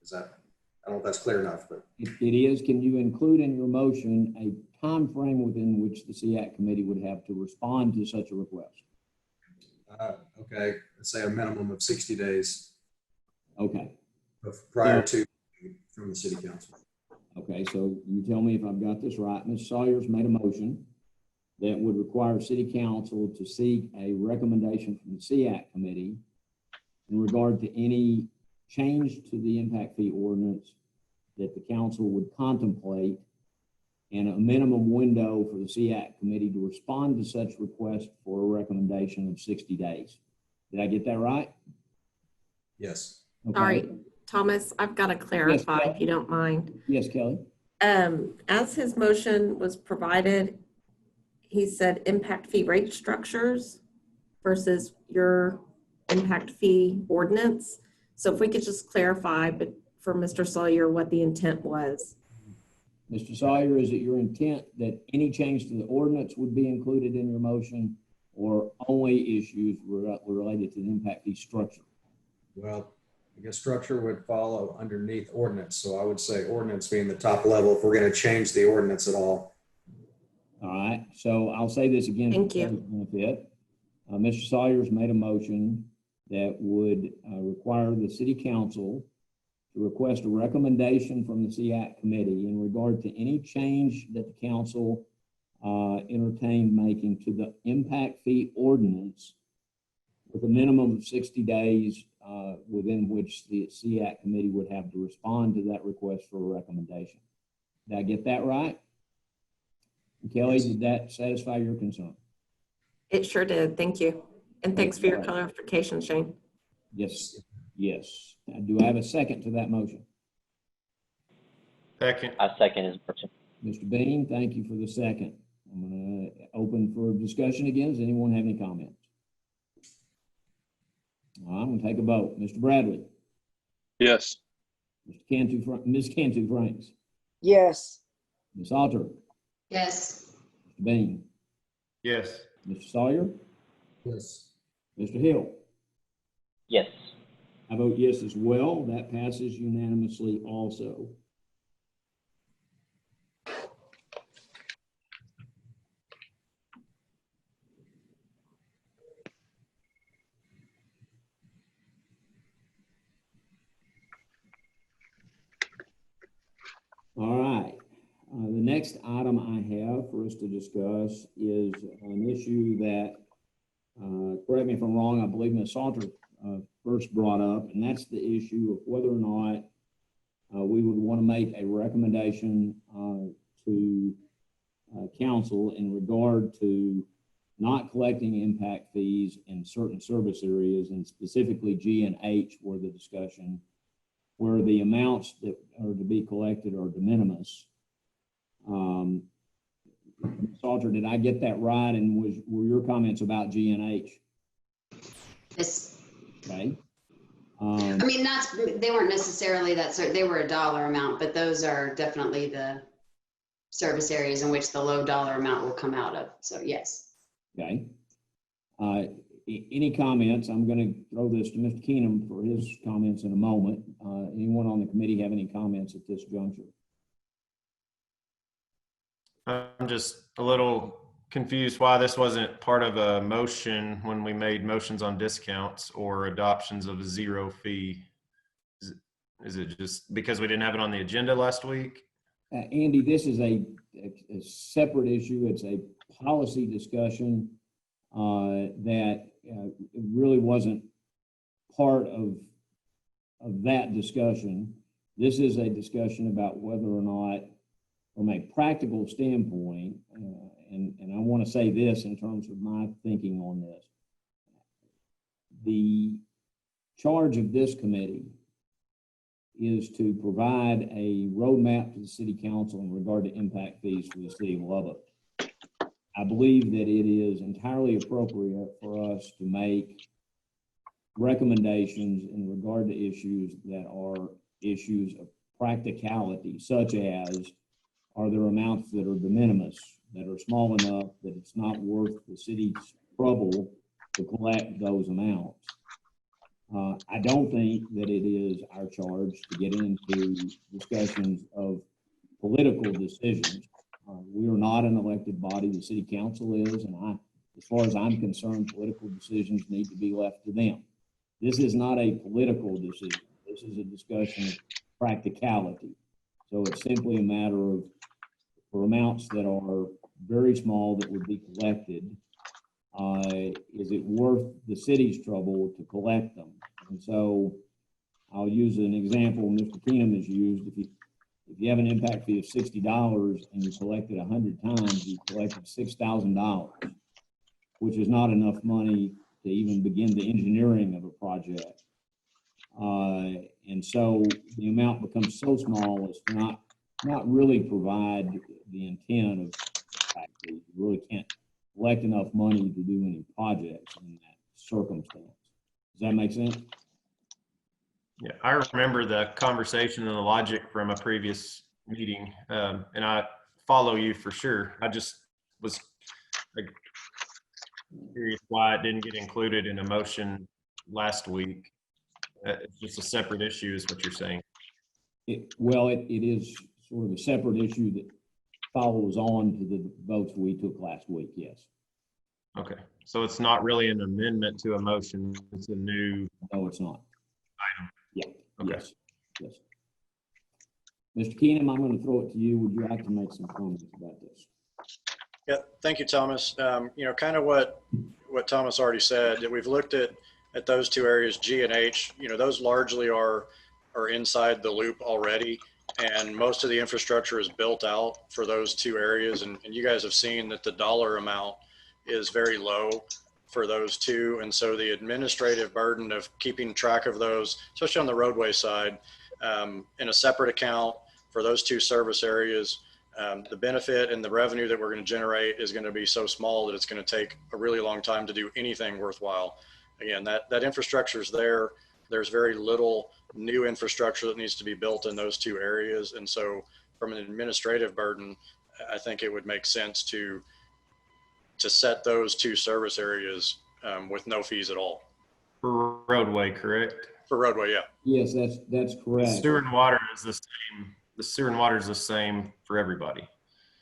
Is that, I don't know if that's clear enough, but. It is. Can you include in your motion a time frame within which the SEAC committee would have to respond to such a request? Okay, let's say a minimum of 60 days Okay. prior to from the city council. Okay, so you tell me if I've got this right. Ms. Sawyer's made a motion that would require city council to seek a recommendation from the SEAC committee in regard to any change to the impact fee ordinance that the council would contemplate, and a minimum window for the SEAC committee to respond to such request for a recommendation of 60 days. Did I get that right? Yes. Okay. Sorry, Thomas, I've got to clarify Kelly. if you don't mind. Yes, Kelly. As his motion was provided, he said impact fee rate structures versus your impact fee ordinance. So if we could just clarify, but for Mr. Sawyer, what the intent was. Mr. Sawyer, is it your intent that any change to the ordinance would be included in your motion, or only issues related to the impact fee structure? Well, I guess structure would follow underneath ordinance. So I would say ordinance being the top level if we're going to change the ordinance at all. All right, so I'll say this again. Thank for you. Kelly's benefit. Mr. Sawyer's made a motion that would require the city council to request a recommendation from the SEAC committee in regard to any change that the council entertained making to the impact fee ordinance with a minimum of 60 days within which the SEAC committee would have to respond to that request for a recommendation. Did I get that right? Kelly, Yes. did that satisfy your concern? It sure did. Thank you. And thanks for your clarification, Shane. Yes, yes. Do I have a second to that motion? Second. I second his motion. Mr. Bean, thank you for the second. I'm going to open for discussion again. Does anyone have any comments? All right, I'm going to take a vote. Mr. Bradley, Yes. Ms. Cantu Franks, Yes. Ms. Alter, Yes. Mr. Bean, Yes. Mr. Sawyer, Yes. Mr. Hill. Yes. I vote yes as well. That passes unanimously also. All right. The next item I have for us to discuss is an issue that, correct me if I'm wrong, I believe Ms. Salter first brought up, and that's the issue of whether or not we would want to make a recommendation to council in regard to not collecting impact fees in certain service areas, and specifically G and H were the discussion, where the amounts that are to be collected are de minimis. Salter, did I get that right? And were your comments about G and H? Yes. Okay. I mean, they weren't necessarily they were a dollar amount, but those are definitely the service areas in which the low dollar amount will come out of. So yes. Okay. Any comments? I'm going to throw this to Mr. Keenum for his comments in a moment. Anyone on the committee have any comments at this juncture? I'm just a little confused why this wasn't part of a motion when we made motions on discounts or adoptions of a zero fee. Is it just because we didn't have it on the agenda last week? Andy, this is a separate issue. It's a policy discussion that really wasn't part of that discussion. This is a discussion about whether or not, from a practical standpoint, and I want to say this in terms of my thinking on this, the charge of this committee is to provide a roadmap to the city council in regard to impact fees for the city of Lubbock. I believe that it is entirely appropriate for us to make recommendations in regard to issues that are issues of practicality, such as, are there amounts that are de minimis, that are small enough that it's not worth the city's trouble to collect those amounts? I don't think that it is our charge to get into discussions of political decisions. We are not an elected body. The city council is, and as far as I'm concerned, political decisions need to be left to them. This is not a political decision. This is a discussion of practicality. So it's simply a matter of, for amounts that are very small that would be collected, is it worth the city's trouble to collect them? And so I'll use an example Mr. Keenum has used. If you have an impact fee of $60 and you collect it 100 times, you collected $6,000, which is not enough money to even begin the engineering of a project. And so the amount becomes so small as to not really provide the intent of impact fees. You really can't collect enough money to do any projects in that circumstance. Does that make sense? Yeah, I remember the conversation and the logic from a previous meeting, and I follow you for sure. I just was curious why it didn't get included in a motion last week. It's just a separate issue is what you're saying. It is sort of a separate issue that follows on to the votes we took last week, yes. Okay, so it's not really an amendment to a motion, it's a new. No, it's not. Item. Yeah, Okay. yes, yes. Mr. Keenum, I'm going to throw it to you. Would you like to make some comments about this? Yeah, thank you, Thomas. You know, kind of what Thomas already said, that we've looked at those two areas, G and H. You know, those largely are inside the loop already, and most of the infrastructure is built out for those two areas. And you guys have seen that the dollar amount is very low for those two, and so the administrative burden of keeping track of those, especially on the roadway side, in a separate account for those two service areas, the benefit and the revenue that we're going to generate is going to be so small that it's going to take a really long time to do anything worthwhile. Again, that infrastructure is there. There's very little new infrastructure that needs to be built in those two areas, and so from an administrative burden, I think it would make sense to set those two service areas with no fees at all. For roadway, correct? For roadway, yeah. Yes, that's correct. Sewer and water is the same. The sewer and water is the same for everybody.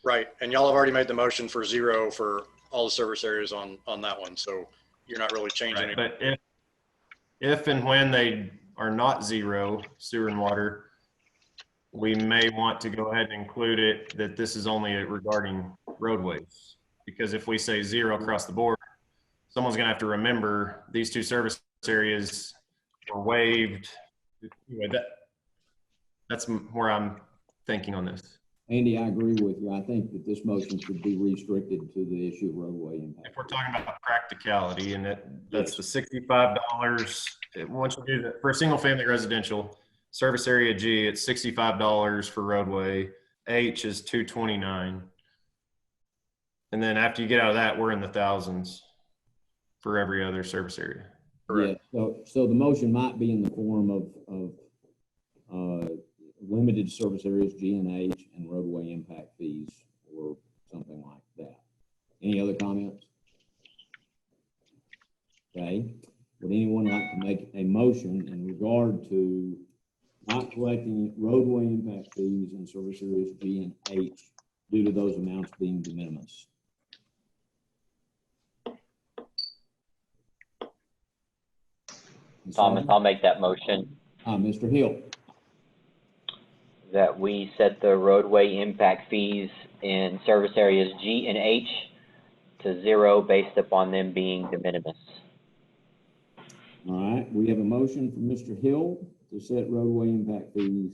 Right, and y'all have already made the motion for 0 for all the service areas on that one, so you're not really changing Right. it. But if and when they are not 0, sewer and water, we may want to go ahead and include it that this is only regarding roadways. Because if we say 0 across the board, someone's going to have to remember these two service areas were waived. Anyway, that's where I'm thinking on this. Andy, I agree with you. I think that this motion should be restricted to the issue of roadway impact. If we're talking about practicality, and that's the $65. Once you do that for a single family residential service area G, it's $65 for roadway. H is $229. And then after you get out of that, we're in the thousands for every other service area. Correct. Yeah, so the motion might be in the form of limited service areas, G and H, and roadway impact fees, or something like that. Any other comments? Okay. Would anyone like to make a motion in regard to not collecting roadway impact fees in service areas G and H due to those amounts being de minimis? Thomas, I'll make that motion. Mr. Hill. That we set the roadway impact fees in service areas G and H to 0 based upon them being de minimis. All right, we have a motion from Mr. Hill to set roadway impact fees,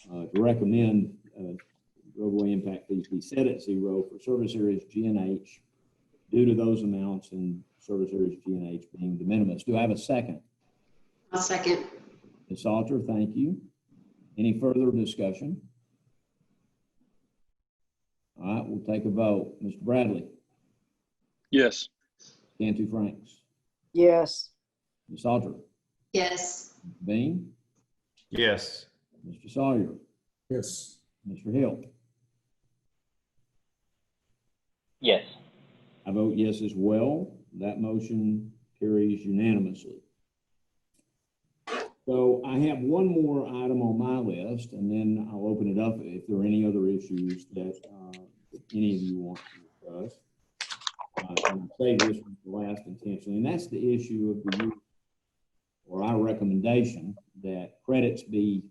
to recommend roadway impact fees be set at 0 for service areas G and H due to those amounts in service areas G and H being de minimis. Do I have a second? I'll second. Ms. Salter, thank you. Any further discussion? All right, we'll take a vote. Mr. Bradley? Yes. Cantu Franks? Yes. Ms. Salter? Yes. Mr. Bean? Yes. Mr. Sawyer? Yes. Mr. Hill? Yes. I vote yes as well. That motion carries unanimously. So I have one more item on my list, and then I'll open it up if there are any other issues that any of you want to discuss. And I'll say this was the last intentionally, and that's the issue of the use, or our recommendation that credits be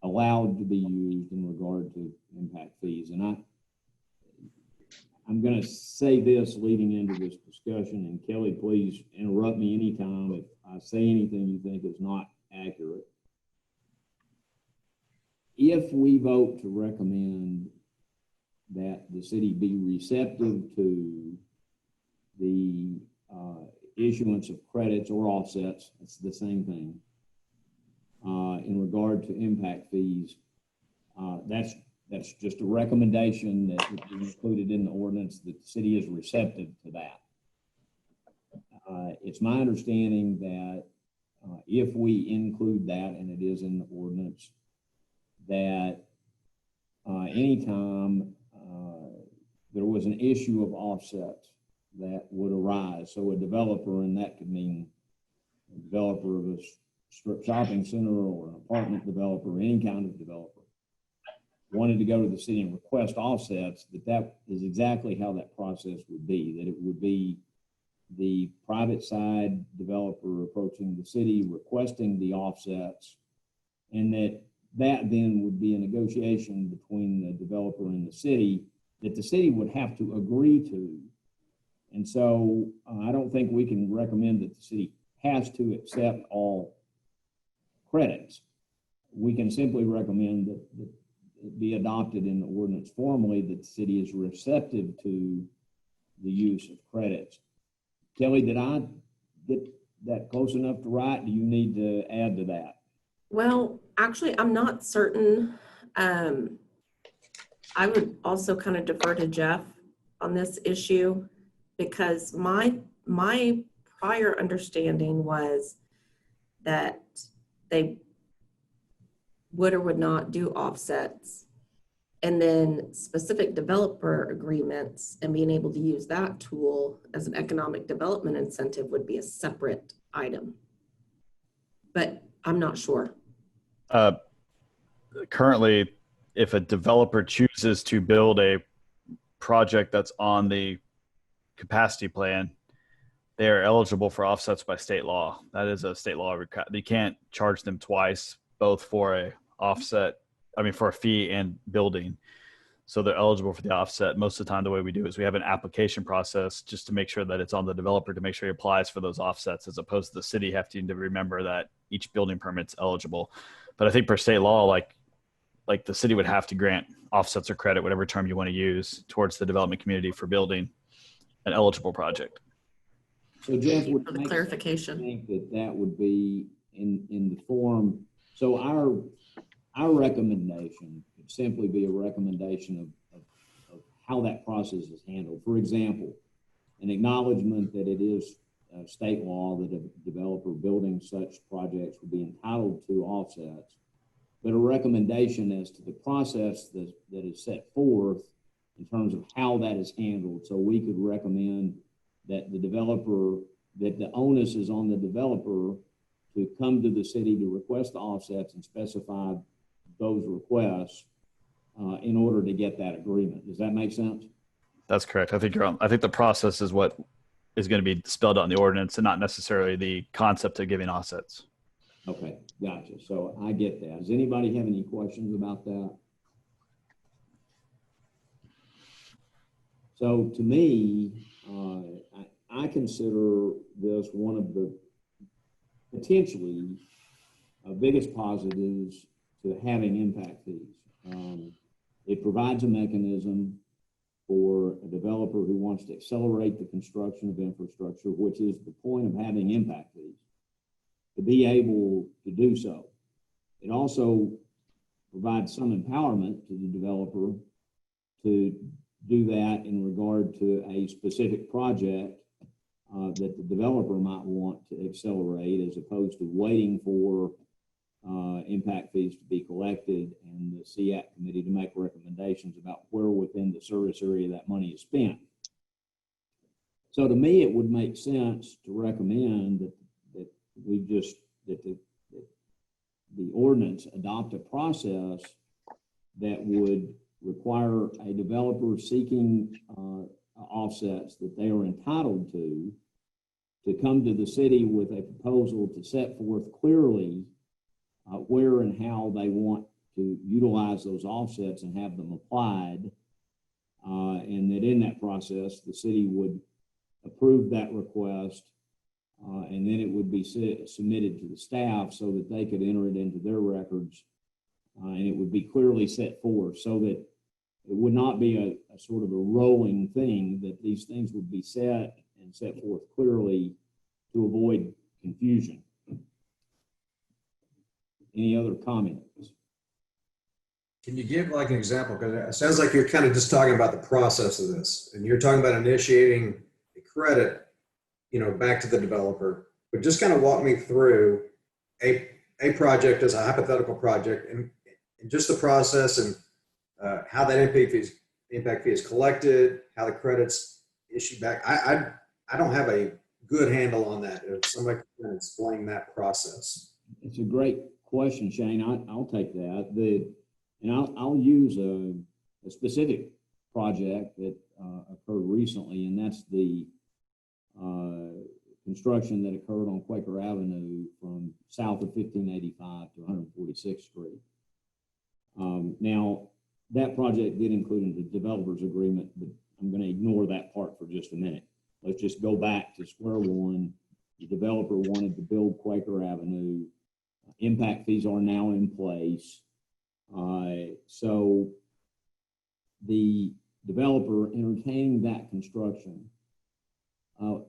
allowed to be used in regard to impact fees. And I'm going to say this leading into this discussion, and Kelly, please interrupt me anytime if I say anything you think is not accurate. If we vote to recommend that the city be receptive to the issuance of credits or offsets, it's the same thing, in regard to impact fees, that's just a recommendation that would be included in the ordinance, that the city is receptive to that. It's my understanding that if we include that, and it is in the ordinance, that anytime there was an issue of offsets that would arise, so a developer, and that could mean a developer of a strip shopping center or an apartment developer, any kind of developer, wanted to go to the city and request offsets, that is exactly how that process would be, that it would be the private side developer approaching the city, requesting the offsets, and that then would be a negotiation between the developer and the city that the city would have to agree to. And so I don't think we can recommend that the city has to accept all credits. We can simply recommend that it be adopted in the ordinance formally, that the city is receptive to the use of credits. Kelly, did I get that close enough to right? Do you need to add to that? Well, actually, I'm not certain. I would also kind of defer to Jeff on this issue, because my prior understanding was that they would or would not do offsets, and then specific developer agreements and being able to use that tool as an economic development incentive would be a separate item. But I'm not sure. Currently, if a developer chooses to build a project that's on the capacity plan, they are eligible for offsets by state law. That is a state law. You can't charge them twice, both for a offset, for a fee and building. So they're eligible for the offset. Most of the time, the way we do is we have an application process just to make sure that it's on the developer to make sure he applies for those offsets, as opposed to the city having to remember that each building permit's eligible. But I think per state law, like the city would have to grant offsets or credit, whatever term you want to use, towards the development community for building an eligible project. So Jeff, For the clarification, I think that would be in the form. So our recommendation could simply be a recommendation of how that process is handled. For example, an acknowledgement that it is state law that a developer building such projects would be entitled to offsets, but a recommendation as to the process that is set forth in terms of how that is handled. So we could recommend that the onus is on the developer to come to the city to request the offsets and specify those requests in order to get that agreement. Does that make sense? That's correct. I think I think the process is what is going to be spelled out in the ordinance, and not necessarily the concept of giving offsets. Okay, gotcha. So I get that. Does anybody have any questions about that? So to me, I consider this one of the potentially biggest positives to having impact fees. It provides a mechanism for a developer who wants to accelerate the construction of infrastructure, which is the point of having impact fees, to be able to do so. It also provides some empowerment to the developer to do that in regard to a specific project that the developer might want to accelerate, as opposed to waiting for impact fees to be collected and the CAC committee to make recommendations about where within the service area that money is spent. So to me, it would make sense to recommend that the ordinance adopt a process that would require a developer seeking offsets that they are entitled to come to the city with a proposal to set forth clearly where and how they want to utilize those offsets and have them applied. And that in that process, the city would approve that request, and then it would be submitted to the staff so that they could enter it into their records, and it would be clearly set forth so that it would not be a sort of a rolling thing, that these things would be set and set forth clearly to avoid confusion. Any other comments? Can you give like an example? Because it sounds like you're kind of just talking about the process of this, and you're talking about initiating a credit, back to the developer. But just kind of walk me through a project as a hypothetical project, and just the process and how that impact fee is collected, how the credits issued back. I don't have a good handle on that. If somebody can explain that process. It's a great question, Shane. I'll take that. I'll use a specific project that occurred recently, and that's the construction that occurred on Quaker Avenue from south of 1585 to 146th Street. Now, that project did include a developer's agreement, but I'm going to ignore that part for just a minute. Let's just go back to square one. The developer wanted to build Quaker Avenue. Impact fees are now in place. So the developer entertaining that construction,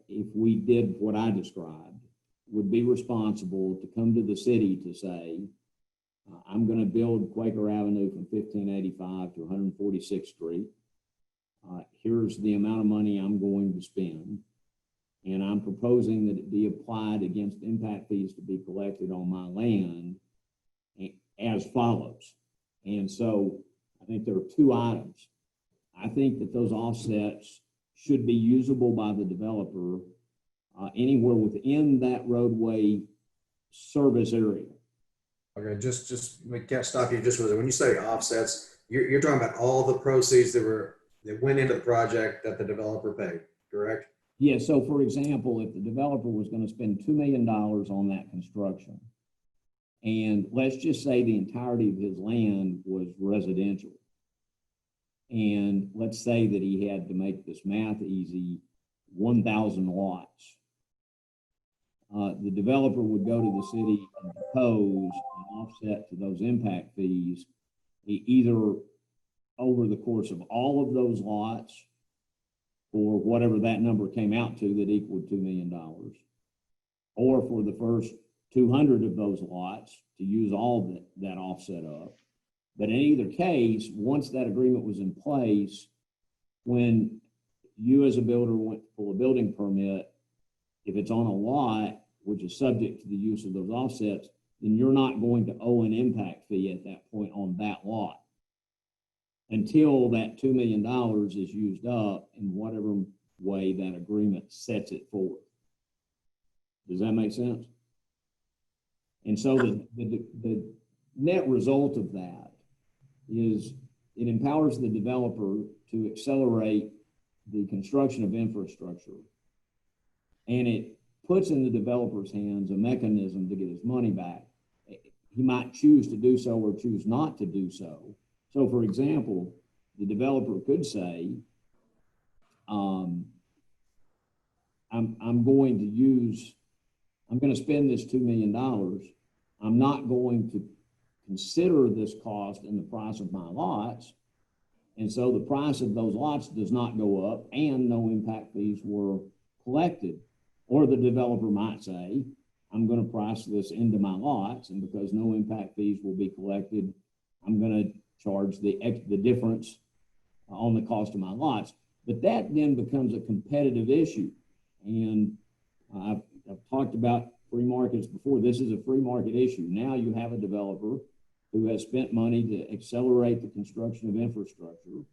if we did what I described, would be responsible to come to the city to say, I'm going to build Quaker Avenue from 1585 to 146th Street. Here's the amount of money I'm going to spend. And I'm proposing that it be applied against impact fees to be collected on my land as follows. And so I think there are two items. I think that those offsets should be usable by the developer anywhere within that roadway service area. Okay, just we can't stop you. Just when you say offsets, you're talking about all the proceeds that went into the project that the developer paid, correct? Yeah, so for example, if the developer was going to spend $2 million on that construction, and let's just say the entirety of his land was residential, and let's say that he had to make this math easy, 1,000 lots. The developer would go to the city and propose an offset to those impact fees, either over the course of all of those lots, or whatever that number came out to that equaled $2 million, or for the first 200 of those lots to use all that offset up. But in either case, once that agreement was in place, when you as a builder went to pull a building permit, if it's on a lot which is subject to the use of those offsets, then you're not going to owe an impact fee at that point on that lot until that $2 million is used up in whatever way that agreement sets it forth. Does that make sense? And so the net result of that is it empowers the developer to accelerate the construction of infrastructure, and it puts in the developer's hands a mechanism to get his money back. He might choose to do so or choose not to do so. So, for example, the developer could say, I'm going to spend this $2 million. I'm not going to consider this cost in the price of my lots. And so the price of those lots does not go up and no impact fees were collected. Or the developer might say, I'm going to price this into my lots, and because no impact fees will be collected, I'm going to charge the difference on the cost of my lots. But that then becomes a competitive issue. And I've talked about free markets before. This is a free market issue. Now you have a developer who has spent money to accelerate the construction of infrastructure.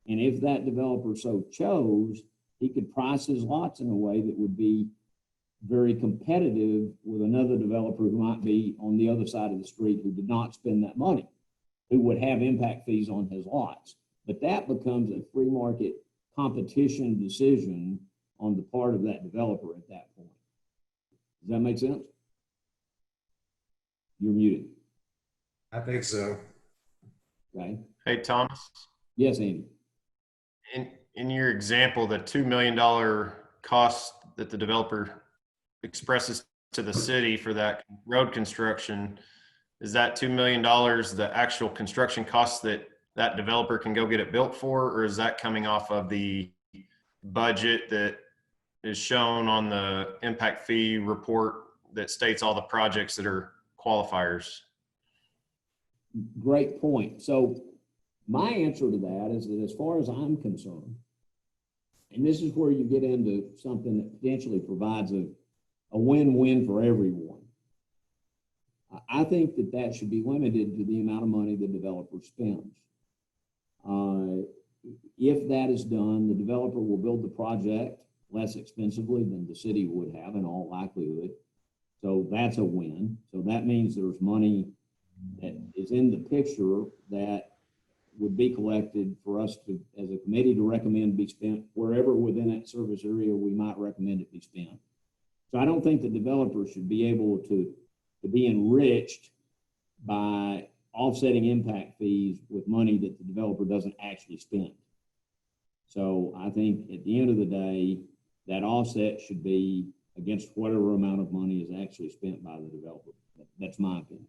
And if that developer so chose, he could price his lots in a way that would be very competitive with another developer who might be on the other side of the street who did not spend that money, who would have impact fees on his lots. But that becomes a free market competition decision on the part of that developer at that point. Does that make sense? You're muted. I think so. Okay. Hey, Thomas, Yes, Andy. in your example, the $2 million cost that the developer expresses to the city for that road construction, is that $2 million the actual construction costs that that developer can go get it built for, or is that coming off of the budget that is shown on the impact fee report that states all the projects that are qualifiers? Great point. So my answer to that is that as far as I'm concerned, and this is where you get into something that potentially provides a win-win for everyone. I think that that should be limited to the amount of money the developer spends. If that is done, the developer will build the project less expensively than the city would have in all likelihood. So that's a win. So that means there's money that is in the picture that would be collected for us to, as a committee, to recommend be spent wherever within that service area we might recommend it be spent. So I don't think the developer should be able to be enriched by offsetting impact fees with money that the developer doesn't actually spend. So I think at the end of the day, that offset should be against whatever amount of money is actually spent by the developer. That's my opinion.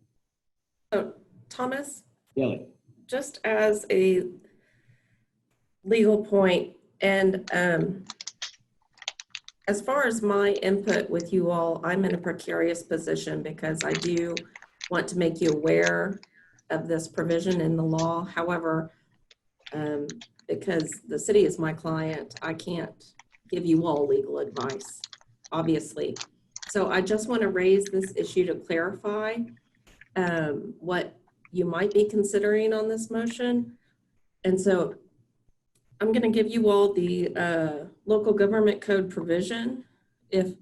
So, Thomas? Kelly? Just as a legal point, and as far as my input with you all, I'm in a precarious position because I do want to make you aware of this provision in the law. However, because the city is my client, I can't give you all legal advice, obviously. So I just want to raise this issue to clarify what you might be considering on this motion. And so I'm going to give you all the local government code provision. If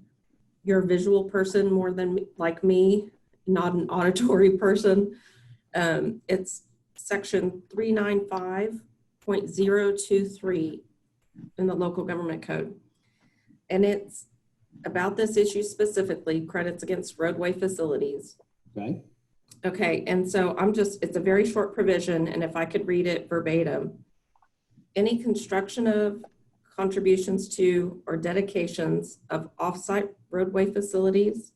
you're a visual person more than like me, not an auditory person, it's section 395.023 in the local government code. And it's about this issue specifically, credits against roadway facilities. Okay. Okay, and so it's a very short provision, and if I could read it verbatim. Any construction of, contributions to, or dedications of off-site roadway facilities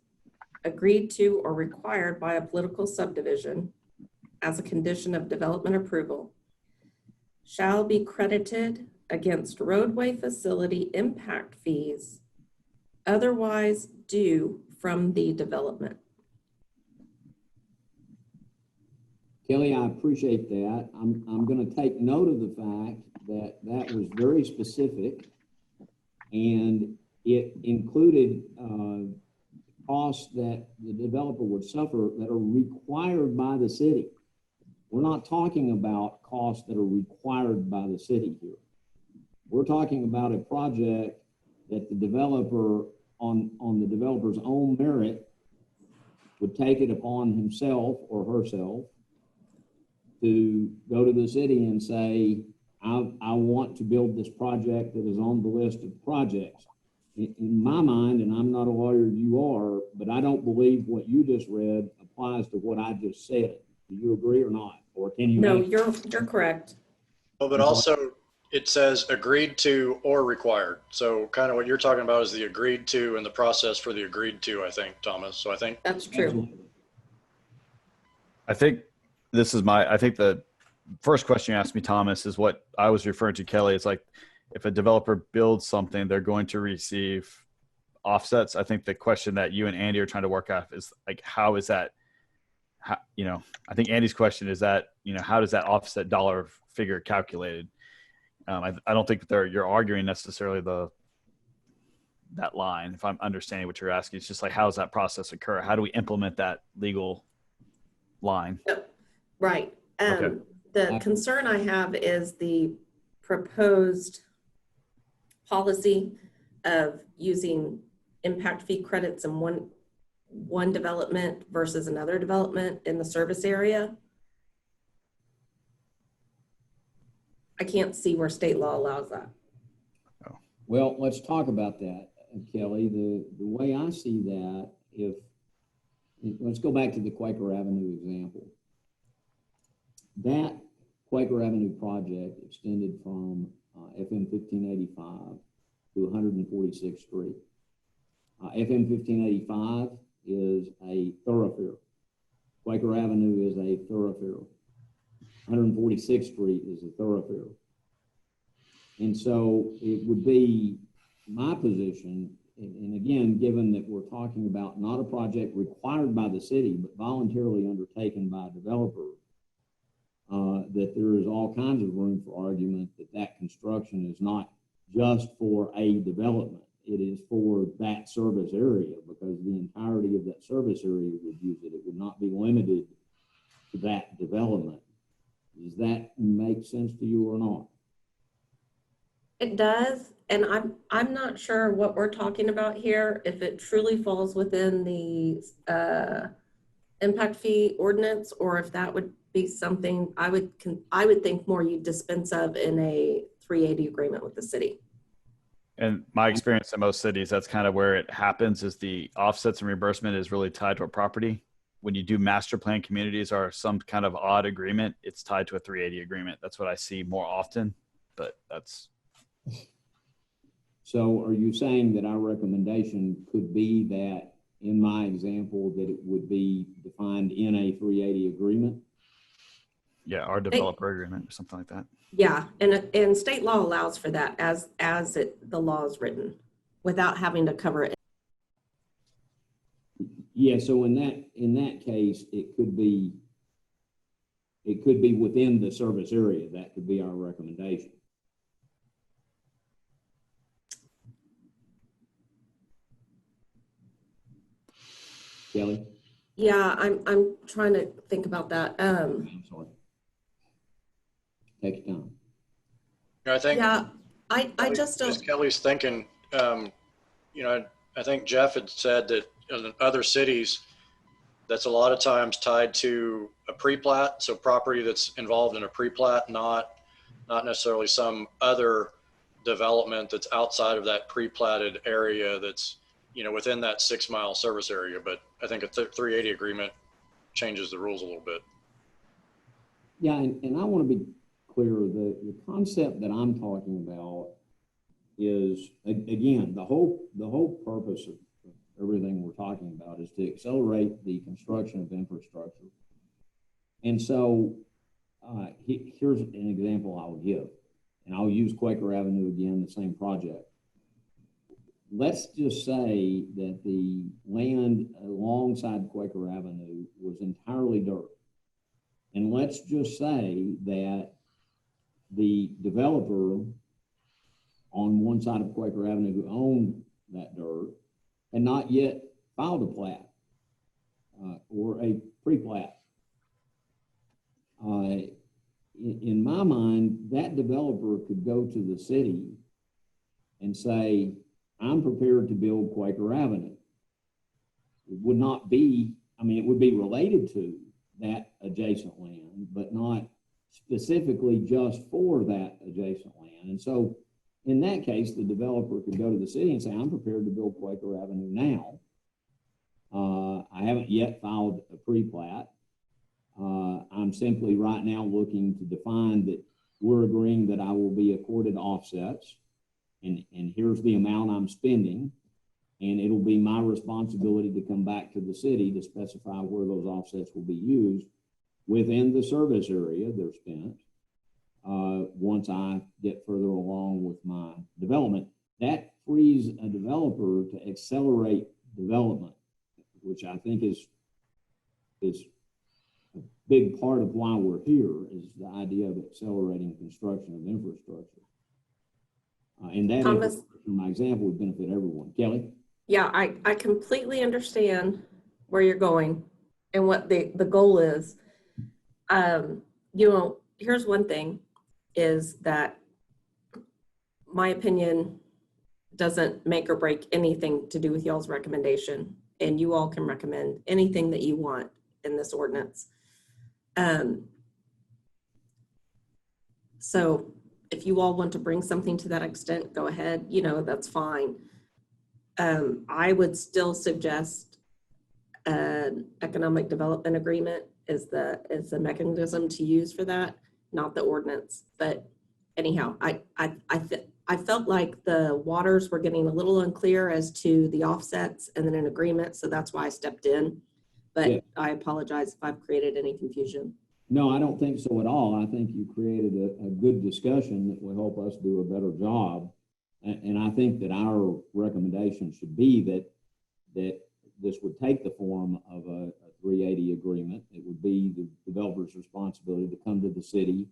agreed to or required by a political subdivision as a condition of development approval shall be credited against roadway facility impact fees otherwise due from the development. Kelly, I appreciate that. I'm going to take note of the fact that that was very specific, and it included costs that the developer would suffer that are required by the city. We're not talking about costs that are required by the city here. We're talking about a project that the developer, on the developer's own merit, would take it upon himself or herself to go to the city and say, I want to build this project that is on the list of projects. In my mind, and I'm not a lawyer, you are, but I don't believe what you just read applies to what I just said. Do you agree or not? Or can you? No, you're correct. Well, but also it says agreed to or required. So kind of what you're talking about is the agreed to and the process for the agreed to, I think, Thomas. So I think that's true. Absolutely. I think I think the first question you asked me, Thomas, is what I was referring to, Kelly. It's like, if a developer builds something, they're going to receive offsets. I think the question that you and Andy are trying to work out is like, how is that, I think Andy's question is that, how does that offset dollar figure calculated? I don't think you're arguing necessarily that line. If I'm understanding what you're asking, it's just like, how does that process occur? How do we implement that legal line? Right. Okay. The concern I have is the proposed policy of using impact fee credits in one development versus another development in the service area. I can't see where state law allows that. Oh. Well, let's talk about that, Kelly. The way I see that, let's go back to the Quaker Avenue example. That Quaker Avenue project extended from FM 1585 to 146th Street. FM 1585 is a thoroughfare. Quaker Avenue is a thoroughfare. 146th Street is a thoroughfare. And so it would be my position, and again, given that we're talking about not a project required by the city, but voluntarily undertaken by a developer, that there is all kinds of room for argument that that construction is not just for a development. It is for that service area, because the entirety of that service area would use it. It would not be limited to that development. Does that make sense to you or not? It does, and I'm not sure what we're talking about here, if it truly falls within the impact fee ordinance, or if that would be something I would think more you dispense of in a 380 agreement with the city. And my experience in most cities, that's kind of where it happens, is the offsets and reimbursement is really tied to a property. When you do master plan communities or some kind of odd agreement, it's tied to a 380 agreement. That's what I see more often, but that's. So are you saying that our recommendation could be that, in my example, that it would be defined in a 380 agreement? Yeah, our developer agreement or something like that. Yeah, and state law allows for that as the law is written, without having to cover it. Yeah, so in that case, it could be within the service area. That could be our recommendation. Kelly? Yeah, I'm trying to think about that. I'm sorry. Take your time. I think. Yeah, I just don't. As Kelly's thinking, you know, I think Jeff had said that in other cities, that's a lot of times tied to a pre-plat, so property that's involved in a pre-plat, not necessarily some other development that's outside of that pre-platted area that's, you know, within that 6 mile service area. But I think a 380 agreement changes the rules a little bit. Yeah, and I want to be clear, the concept that I'm talking about is, again, the whole purpose of everything we're talking about is to accelerate the construction of infrastructure. And so here's an example I'll give, and I'll use Quaker Avenue again, the same project. Let's just say that the land alongside Quaker Avenue was entirely dirt. And let's just say that the developer on one side of Quaker Avenue who owned that dirt had not yet filed a plat or a pre-plat. In my mind, that developer could go to the city and say, I'm prepared to build Quaker Avenue. It would not be, I mean, it would be related to that adjacent land, but not specifically just for that adjacent land. And so in that case, the developer could go to the city and say, I'm prepared to build Quaker Avenue now. I haven't yet filed a pre-plat. I'm simply right now looking to define that we're agreeing that I will be accorded offsets, and here's the amount I'm spending, and it'll be my responsibility to come back to the city to specify where those offsets will be used within the service area they're spent. Once I get further along with my development, that frees a developer to accelerate development, which I think is a big part of why we're here, is the idea of accelerating construction of infrastructure. And that, Thomas, in my example, would benefit everyone. Kelly? Yeah, I completely understand where you're going and what the goal is. You know, here's one thing, is that my opinion doesn't make or break anything to do with y'all's recommendation, and you all can recommend anything that you want in this ordinance. So if you all want to bring something to that extent, go ahead, you know, that's fine. I would still suggest an economic development agreement is the mechanism to use for that. not the ordinance. But anyhow, I felt like the waters were getting a little unclear as to the offsets and then an agreement. So that's why I stepped in. But Yeah. I apologize if I've created any confusion. No, I don't think so at all. I think you created a good discussion that will help us do a better job. And I think that our recommendation should be that this would take the form of a 380 agreement. It would be the developer's responsibility to come to the city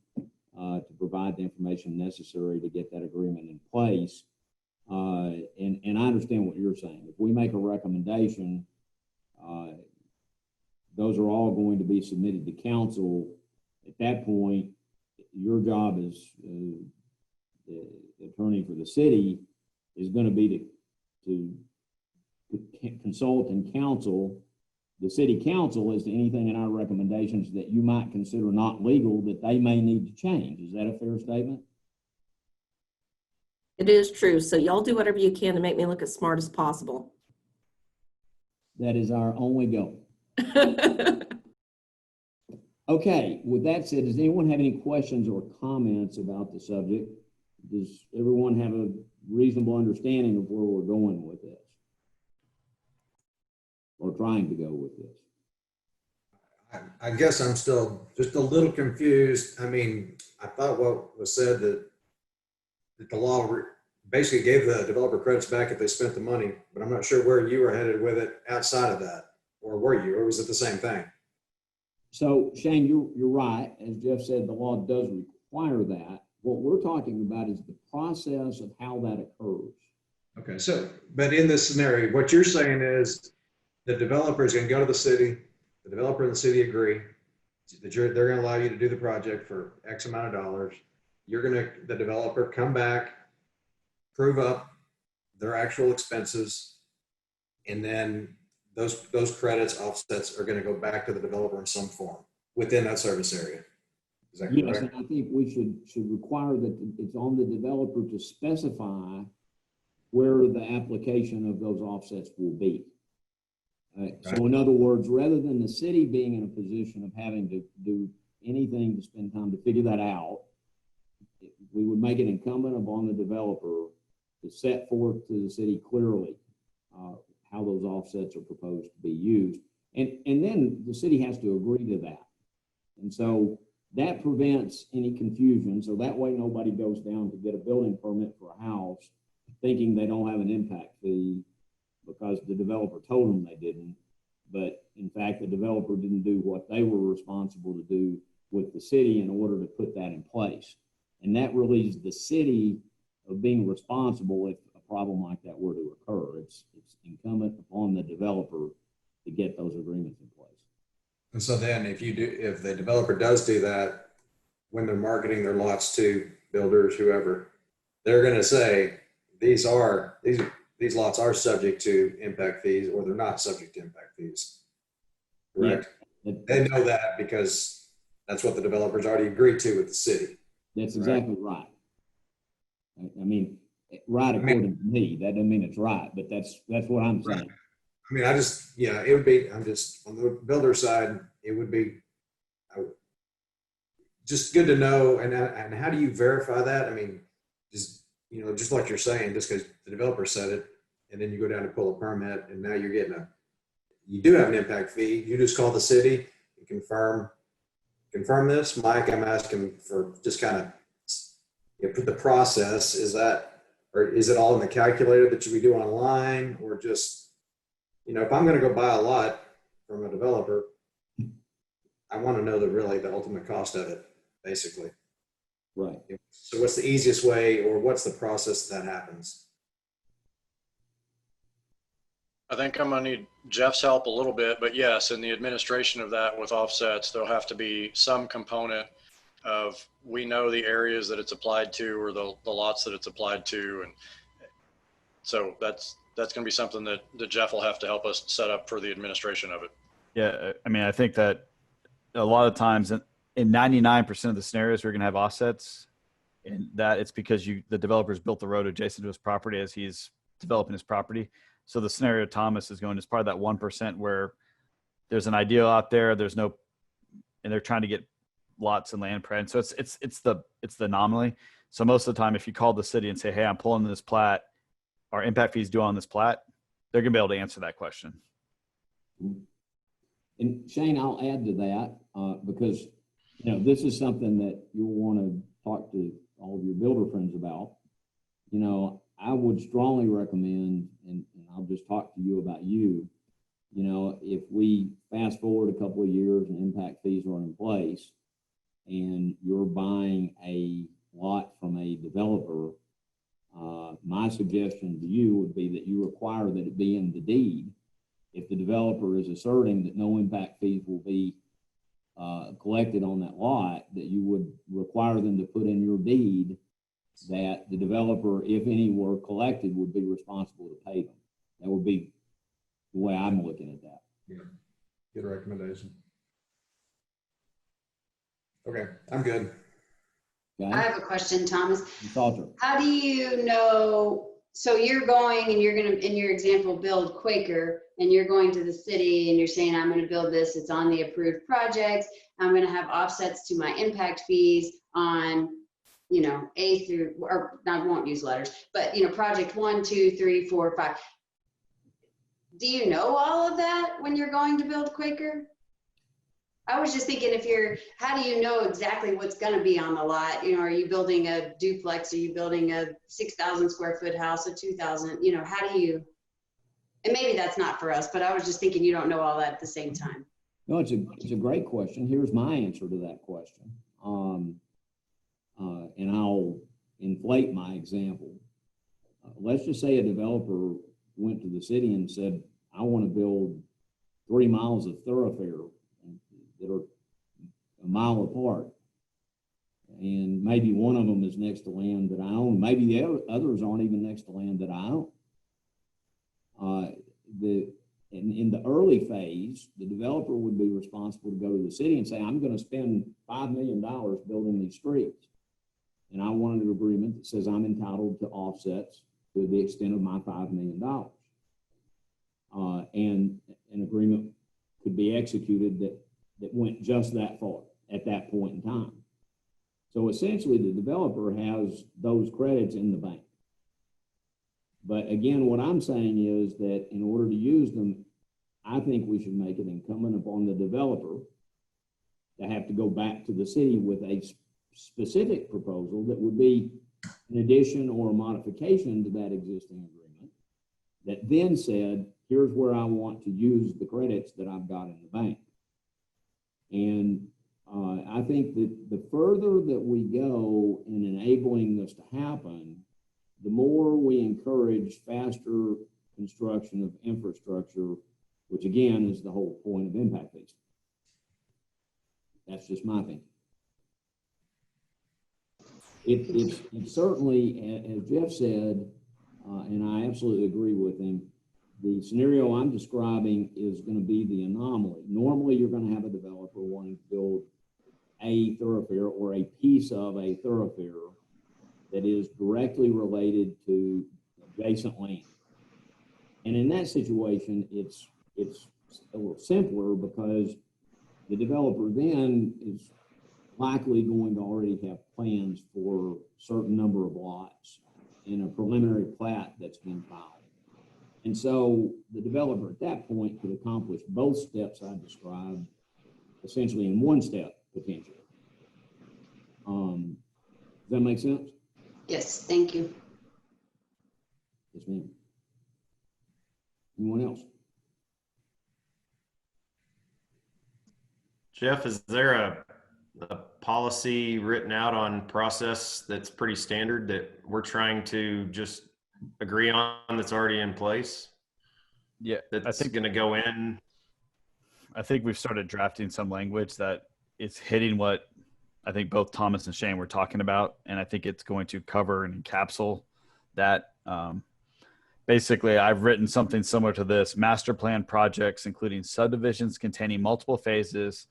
to provide the information necessary to get that agreement in place. And I understand what you're saying. If we make a recommendation, those are all going to be submitted to council. At that point, your job as the attorney for the city is going to be to consult and counsel the city council as to anything in our recommendations that you might consider not legal that they may need to change. Is that a fair statement? It is true. So y'all do whatever you can to make me look as smart as possible. That is our only goal. Okay, with that said, does anyone have any questions or comments about the subject? Does everyone have a reasonable understanding of where we're going with this? Or trying to go with this? I guess I'm still just a little confused. I mean, I thought what was said that the law basically gave the developer credits back if they spent the money, but I'm not sure where you were headed with it outside of that. Or were you, or was it the same thing? So Shane, you're right. As Jeff said, the law does require that. What we're talking about is the process of how that occurs. Okay, so, but in this scenario, what you're saying is the developer is going to go to the city, the developer and the city agree that they're going to allow you to do the project for X amount of dollars. You're going to, the developer, come back, prove up their actual expenses, and then those credits, offsets are going to go back to the developer in some form within that service area. Is that correct? Yes, and I think we should require that it's on the developer to specify where the application of those offsets will be. So in other words, rather than the city being in a position of having to do anything to spend time to figure that out, we would make it incumbent upon the developer to set forth to the city clearly how those offsets are proposed to be used. And then the city has to agree to that. And so that prevents any confusion. So that way nobody goes down to get a building permit for a house thinking they don't have an impact fee because the developer told them they didn't. But in fact, the developer didn't do what they were responsible to do with the city in order to put that in place. And that relieves the city of being responsible if a problem like that were to occur. It's incumbent upon the developer to get those agreements in place. And so then if the developer does do that, when they're marketing their lots to builders, whoever, they're going to say, these lots are subject to impact fees, or they're not subject to impact fees. Correct? Yeah. They know that because that's what the developers already agreed to with the city. That's exactly right. I mean, right according to me. That doesn't mean it's right, but that's what I'm saying. Right. I mean, it would be, I'm just, on the builder side, it would be just good to know. And how do you verify that? I mean, just like you're saying, just because the developer said it, and then you go down to pull a permit, and now you're getting you do have an impact fee. You just call the city and confirm this. Mike, I'm asking for just kind of the process. Is it all in the calculator that we do online, or just, if I'm going to go buy a lot from a developer, I want to know the ultimate cost of it, basically. Right. So what's the easiest way, or what's the process that happens? I think I'm going to need Jeff's help a little bit, but yes, in the administration of that with offsets, there'll have to be some component of, we know the areas that it's applied to, or the lots that it's applied to. And so that's going to be something that Jeff will have to help us set up for the administration of it. Yeah. I mean, I think that a lot of times in 99% of the scenarios, we're going to have offsets, and that it's because the developer's built the road adjacent to his property as he's developing his property. So the scenario Thomas is going is part of that 1% where there's an ideal out there. And they're trying to get lots and land prints. So it's the anomaly. So most of the time, if you call the city and say, hey, I'm pulling this plat, our impact fees due on this plat, they're gonna be able to answer that question. And Shane, I'll add to that, because, you know, this is something that you'll want to talk to all of your builder friends about. You know, I would strongly recommend, and I'll just talk to you about you know, if we fast forward a couple of years and impact fees are in place and you're buying a lot from a developer, my suggestion to you would be that you require that it be in the deed. If the developer is asserting that no impact fees will be collected on that lot, that you would require them to put in your deed that the developer, if any were collected, would be responsible to pay them. That would be the way I'm looking at that. Yeah, good recommendation. Okay, I'm good. Okay? I have a question, Thomas. Salter. How do you know, so you're going and you're gonna, in your example, build Quaker, and you're going to the city and you're saying, I'm gonna build this, it's on the approved projects, I'm gonna have offsets to my impact fees on, you know, A through, or I won't use letters, but, you know, project 1, 2, 3, 4, 5. Do you know all of that when you're going to build Quaker? I was just thinking, if you're, how do you know exactly what's going to be on the lot? You know, are you building a duplex? Are you building a 6,000 square foot house, a 2,000? You know, how do you, and maybe that's not for us, but I was just thinking you don't know all that at the same time. No, it's a great question. Here's my answer to that question. And I'll inflate my example. Let's just say a developer went to the city and said, I want to build 3 miles of thoroughfare that are a mile apart. And maybe one of them is next to land that I own. Maybe the others aren't even next to land that I own. In the early phase, the developer would be responsible to go to the city and say, I'm going to spend $5 million building these streets. And I want an agreement that says I'm entitled to offsets to the extent of my $5 million. And an agreement could be executed that went just that far at that point in time. So essentially, the developer has those credits in the bank. But again, what I'm saying is that in order to use them, I think we should make it incumbent upon the developer to have to go back to the city with a specific proposal that would be an addition or a modification to that existing agreement that then said, here's where I want to use the credits that I've got in the bank. And I think that the further that we go in enabling this to happen, the more we encourage faster construction of infrastructure, which again is the whole point of impact fees. That's just my opinion. It's certainly, as Jeff said, and I absolutely agree with him, the scenario I'm describing is going to be the anomaly. Normally, you're going to have a developer wanting to build a thoroughfare or a piece of a thoroughfare that is directly related to adjacent land. And in that situation, it's a little simpler because the developer then is likely going to already have plans for a certain number of lots in a preliminary plat that's been filed. And so the developer at that point could accomplish both steps I described essentially in one step, potentially. Does that make sense? Yes, thank you. Yes, ma'am. Anyone else? Jeff, is there a policy written out on process that's pretty standard that we're trying to just agree on that's already in place? Yeah, that's going to go in. I think we've started drafting some language that is hitting what I think both Thomas and Shane were talking about, and I think it's going to cover and encapsulate that. Basically, I've written something similar to this: master plan projects, including subdivisions containing multiple phases,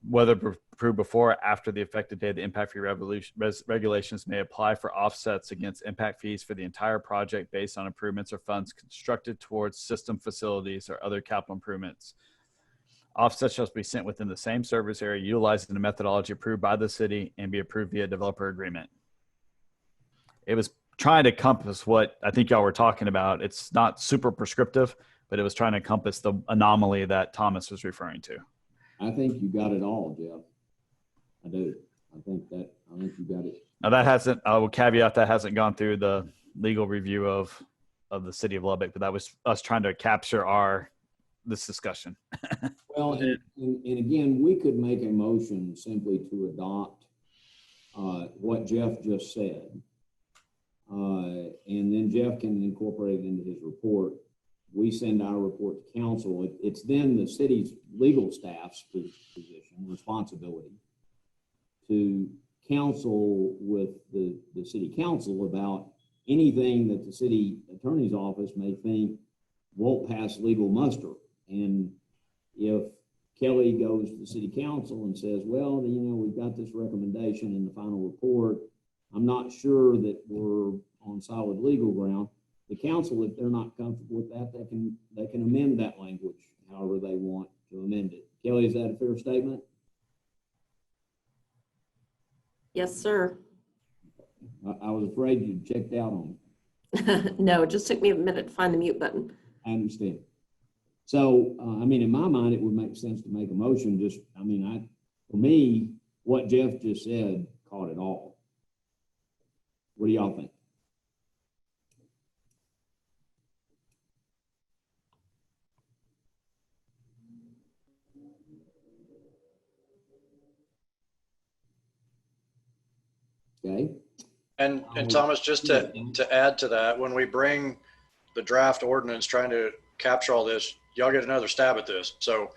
whether approved before or after the effective date of the impact fee regulations, may apply for offsets against impact fees for the entire project based on improvements or funds constructed towards system facilities or other capital improvements. Offsets shall be sent within the same service area utilizing the methodology approved by the city and be approved via developer agreement. It was trying to encompass what I think y'all were talking about. It's not super prescriptive, but it was trying to encompass the anomaly that Thomas was referring to. I think you got it all, Jeff. I do. I think you got it. Now that hasn't, I will caveat that hasn't gone through the legal review of the city of Lubbock, but that was us trying to capture this discussion. Well, and again, we could make a motion simply to adopt what Jeff just said. And then Jeff can incorporate it into his report. We send our report to council. It's then the city's legal staff's position, responsibility to counsel with the city council about anything that the city attorney's office may think won't pass legal muster. And if Kelly goes to the city council and says, well, we've got this recommendation in the final report, I'm not sure that we're on solid legal ground. The council, if they're not comfortable with that, they can amend that language however they want to amend it. Kelly, is that a fair statement? Yes, sir. I was afraid you checked out on me. No, it just took me a minute to find the mute button. I understand. So, in my mind, it would make sense to make a motion. For me, what Jeff just said caught it all. What do y'all think? Okay. And Thomas, just to add to that, when we bring the draft ordinance trying to capture all this, y'all get another stab at this. So,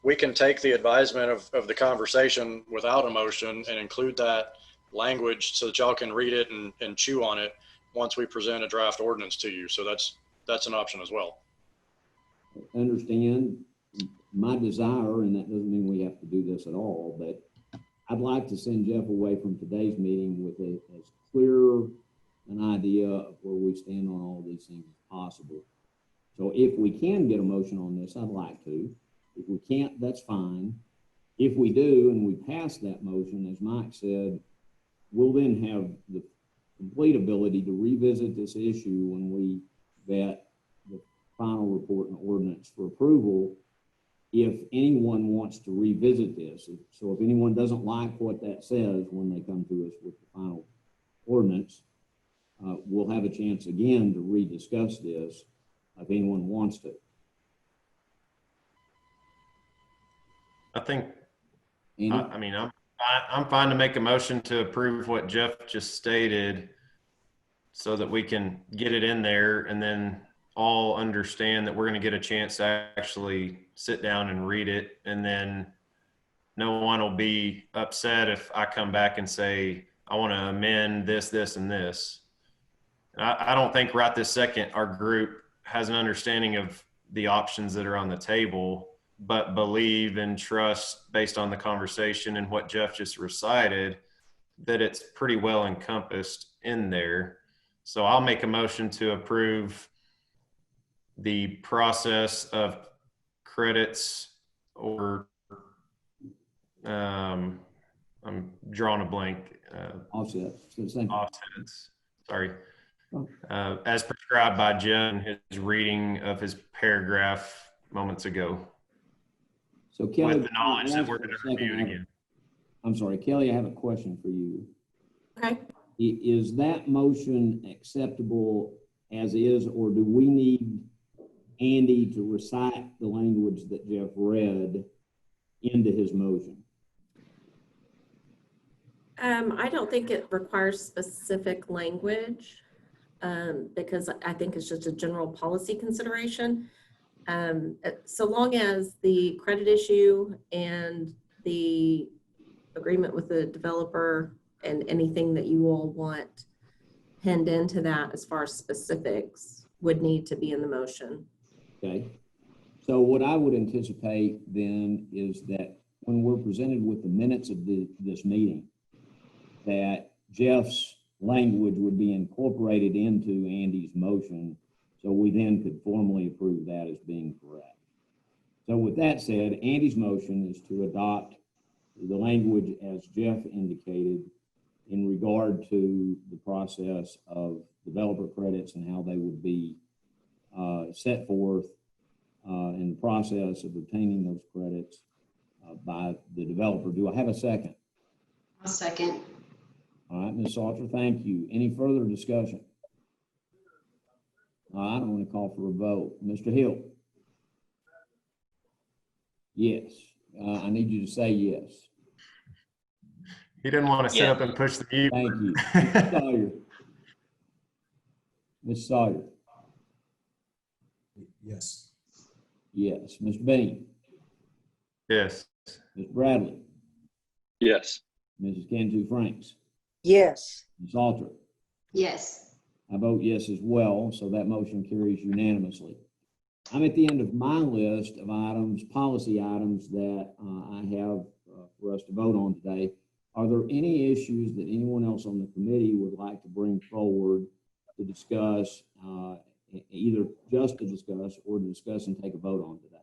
we can take the advisement of the conversation without a motion and include that language so that y'all can read it and chew on it once we present a draft ordinance to you. So that's an option as well. Understand my desire, and that doesn't mean we have to do this at all, but I'd like to send Jeff away from today's meeting with as clear an idea of where we stand on all these things as possible. So if we can get a motion on this, I'd like to. If we can't, that's fine. If we do and we pass that motion, as Mike said, we'll then have the complete ability to revisit this issue when we vet the final report and ordinance for approval. If anyone wants to revisit this, so if anyone doesn't like what that says when they come to us with the final ordinance, we'll have a chance again to rediscuss this if anyone wants to. I think, I'm fine to make a motion to approve what Jeff just stated so that we can get it in there and then all understand that we're going to get a chance to actually sit down and read it. And then no one will be upset if I come back and say, I want to amend this, this, and this. I don't think right this second, our group has an understanding of the options that are on the table, but believe and trust based on the conversation and what Jeff just recited that it's pretty well encompassed in there. So I'll make a motion to approve the process of credits or I'm drawing a blank. Offsets. Sorry. As prescribed by Jim in his reading of his paragraph moments ago. So Kelly, with the knowledge that we're going to review it again. I'm sorry, Kelly, I have a question for you. Okay. Is that motion acceptable as is, or do we need Andy to recite the language that Jeff read into his motion? I don't think it requires specific language because I think it's just a general policy consideration. So long as the credit issue and the agreement with the developer and anything that you all want pinned into that as far as specifics would need to be in the motion. Okay. So what I would anticipate then is that when we're presented with the minutes of this meeting, that Jeff's language would be incorporated into Andy's motion, so we then could formally approve that as being correct. So with that said, Andy's motion is to adopt the language as Jeff indicated in regard to the process of developer credits and how they would be set forth in the process of obtaining those credits by the developer. Do I have a second? I'll second. All right, Ms. Salter, thank you. Any further discussion? All right, I'm going to call for a vote. Mr. Hill? Yes. I need you to say yes. He didn't want to sit up and push the mute. Thank you. Ms. Sawyer? Ms. Sawyer? Yes. Yes. Mr. Bean? Yes. Ms. Bradley? Yes. Mrs. Cantu Franks? Yes. Ms. Salter? Yes. I vote yes as well, so that motion carries unanimously. I'm at the end of my list of items, policy items that I have for us to vote on today. Are there any issues that anyone else on the committee would like to bring forward to discuss, either just to discuss or to discuss and take a vote on today?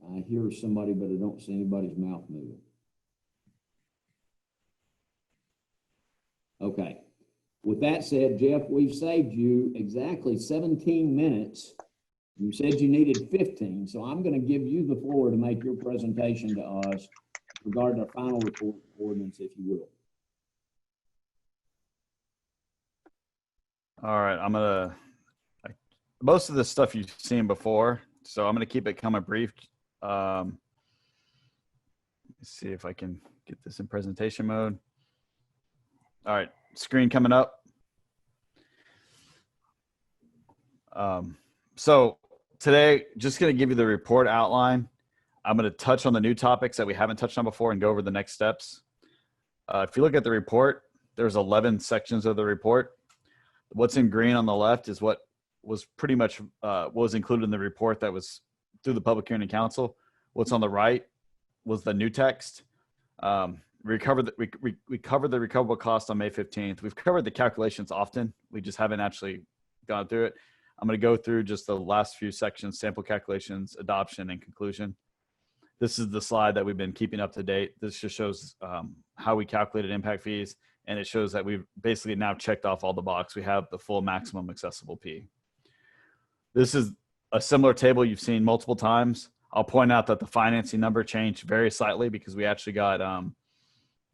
I hear somebody, but I don't see anybody's mouth moving. Okay. With that said, Jeff, we've saved you exactly 17 minutes. You said you needed 15, so I'm going to give you the floor to make your presentation to us regarding our final report ordinance, if you will. All right, most of this stuff you've seen before, so I'm gonna keep it kind of brief. Let's see if I can get this in presentation mode. All right, screen coming up. So today, just going to give you the report outline. I'm going to touch on the new topics that we haven't touched on before and go over the next steps. If you look at the report, there's 11 sections of the report. What's in green on the left is what was pretty much what was included in the report that was through the public hearing and council. What's on the right was the new text. We covered the recoverable cost on May 15th. We've covered the calculations often. We just haven't actually gone through it. I'm going to go through just the last few sections: sample calculations, adoption, and conclusion. This is the slide that we've been keeping up to date. This just shows how we calculated impact fees, and it shows that we've basically now checked off all the boxes. We have the full maximum accessible P. This is a similar table you've seen multiple times. I'll point out that the financing number changed very slightly because we actually got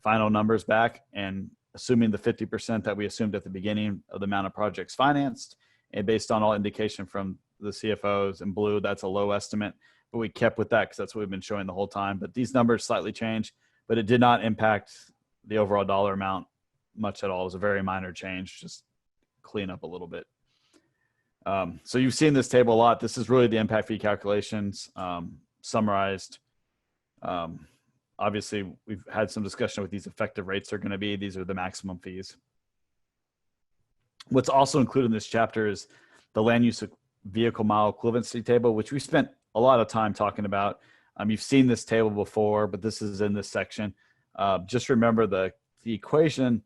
final numbers back, and assuming the 50% that we assumed at the beginning of the amount of projects financed, and based on all indication from the CFOs in blue, that's a low estimate, but we kept with that because that's what we've been showing the whole time. But these numbers slightly changed, but it did not impact the overall dollar amount much at all. It was a very minor change, just clean up a little bit. So you've seen this table a lot. This is really the impact fee calculations summarized. Obviously, we've had some discussion what these effective rates are going to be. These are the maximum fees. What's also included in this chapter is the land use vehicle mile equivalency table, which we spent a lot of time talking about. You've seen this table before, but this is in this section. Just remember the equation,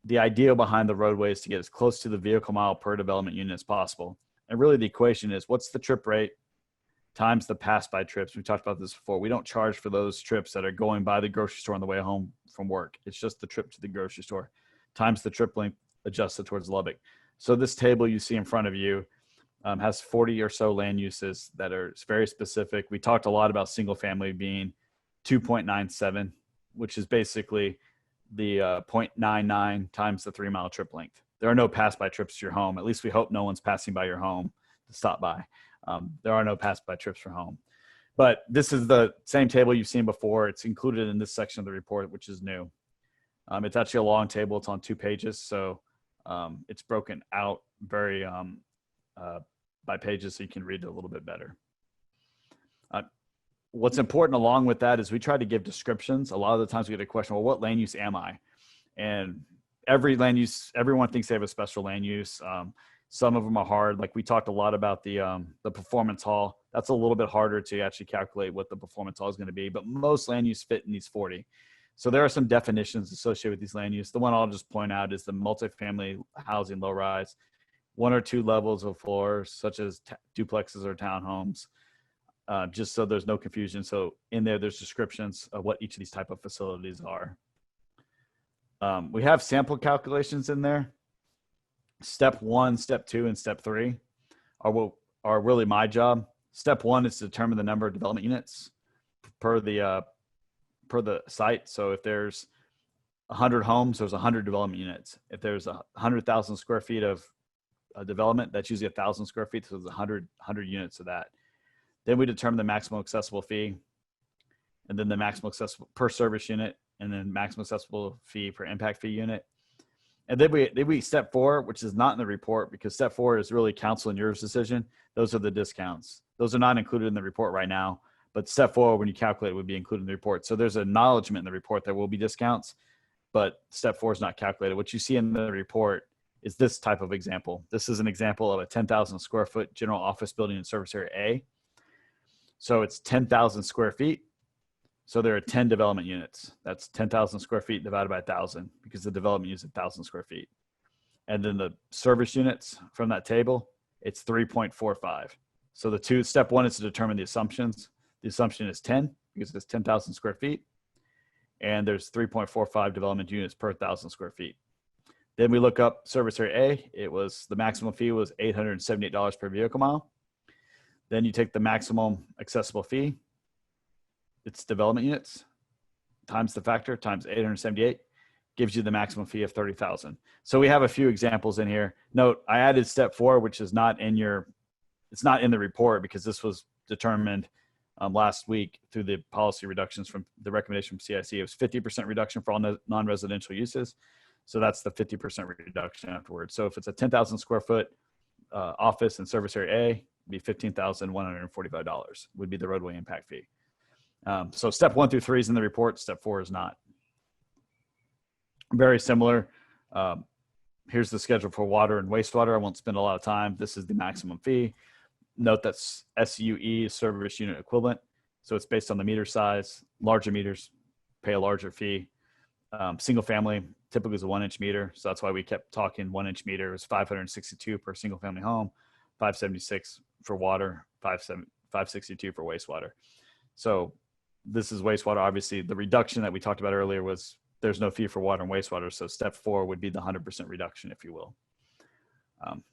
the idea behind the roadway is to get as close to the vehicle mile per development unit as possible. And really the equation is what's the trip rate times the pass-by trips. We talked about this before. We don't charge for those trips that are going by the grocery store on the way home from work. It's just the trip to the grocery store times the trip length adjusted towards Lubbock. So this table you see in front of you has 40 or so land uses that are very specific. We talked a lot about single family being 2.97, which is basically the 0.99 times the 3 mile trip length. There are no pass-by trips to your home. At least we hope no one's passing by your home to stop by. There are no pass-by trips for home. But this is the same table you've seen before. It's included in this section of the report, which is new. It's actually a long table. It's on 2 pages. So it's broken out very by pages so you can read it a little bit better. What's important along with that is we try to give descriptions. A lot of the times we get a question, well, what land use am I? And every land use, everyone thinks they have a special land use. Some of them are hard. Like we talked a lot about the performance hall. That's a little bit harder to actually calculate what the performance hall is going to be, but most land use fit in these 40. So there are some definitions associated with these land use. The one I'll just point out is the multifamily housing low rise. 1 or 2 levels of floors, such as duplexes or townhomes, just so there's no confusion. So in there's descriptions of what each of these type of facilities are. We have sample calculations in there. Step 1, step 2, and step 3 are really my job. Step 1 is to determine the number of development units per the site. So if there's 100 homes, there's 100 development units. If there's 100,000 square feet of development, that's usually 1,000 square feet. So there's 100 units of that. Then we determine the maximum accessible fee, and then the maximum accessible per service unit, and then maximum accessible fee per impact fee unit. And then we step 4, which is not in the report, because step 4 is really council and yours decision. Those are the discounts. Those are not included in the report right now, but step 4, when you calculate, would be included in the report. So there's acknowledgement in the report there will be discounts, but step 4 is not calculated. What you see in the report is this type of example. This is an example of a 10,000 square foot general office building in service area A. So it's 10,000 square feet. So there are 10 development units. That's 10,000 square feet divided by 1,000, because the development unit is 1,000 square feet. And then the service units from that table, it's 3.45. So step 1 is to determine the assumptions. The assumption is 10, because it's 10,000 square feet. And there's 3.45 development units per 1,000 square feet. Then we look up service area A. The maximum fee was $878 per vehicle mile. Then you take the maximum accessible fee. It's development units times the factor times 878 gives you the maximum fee of $30,000. So we have a few examples in here. Note, I added step 4, which is not in it's not in the report, because this was determined last week through the policy reductions from the recommendation from CIC. It was 50% reduction for all non-residential uses. So that's the 50% reduction afterwards. So if it's a 10,000 square foot office in service area A, it'd be $15,145 would be the roadway impact fee. So step 1 through 3 is in the report. Step 4 is not. Very similar. Here's the schedule for water and wastewater. I won't spend a lot of time. This is the maximum fee. Note that's SUE, service unit equivalent. So it's based on the meter size. Larger meters pay a larger fee. Single family typically is a 1-inch meter. So that's why we kept talking 1-inch meter is $562 per single family home, $576 for water, $562 for wastewater. So this is wastewater. Obviously, the reduction that we talked about earlier was there's no fee for water and wastewater. So step 4 would be the 100% reduction, if you will.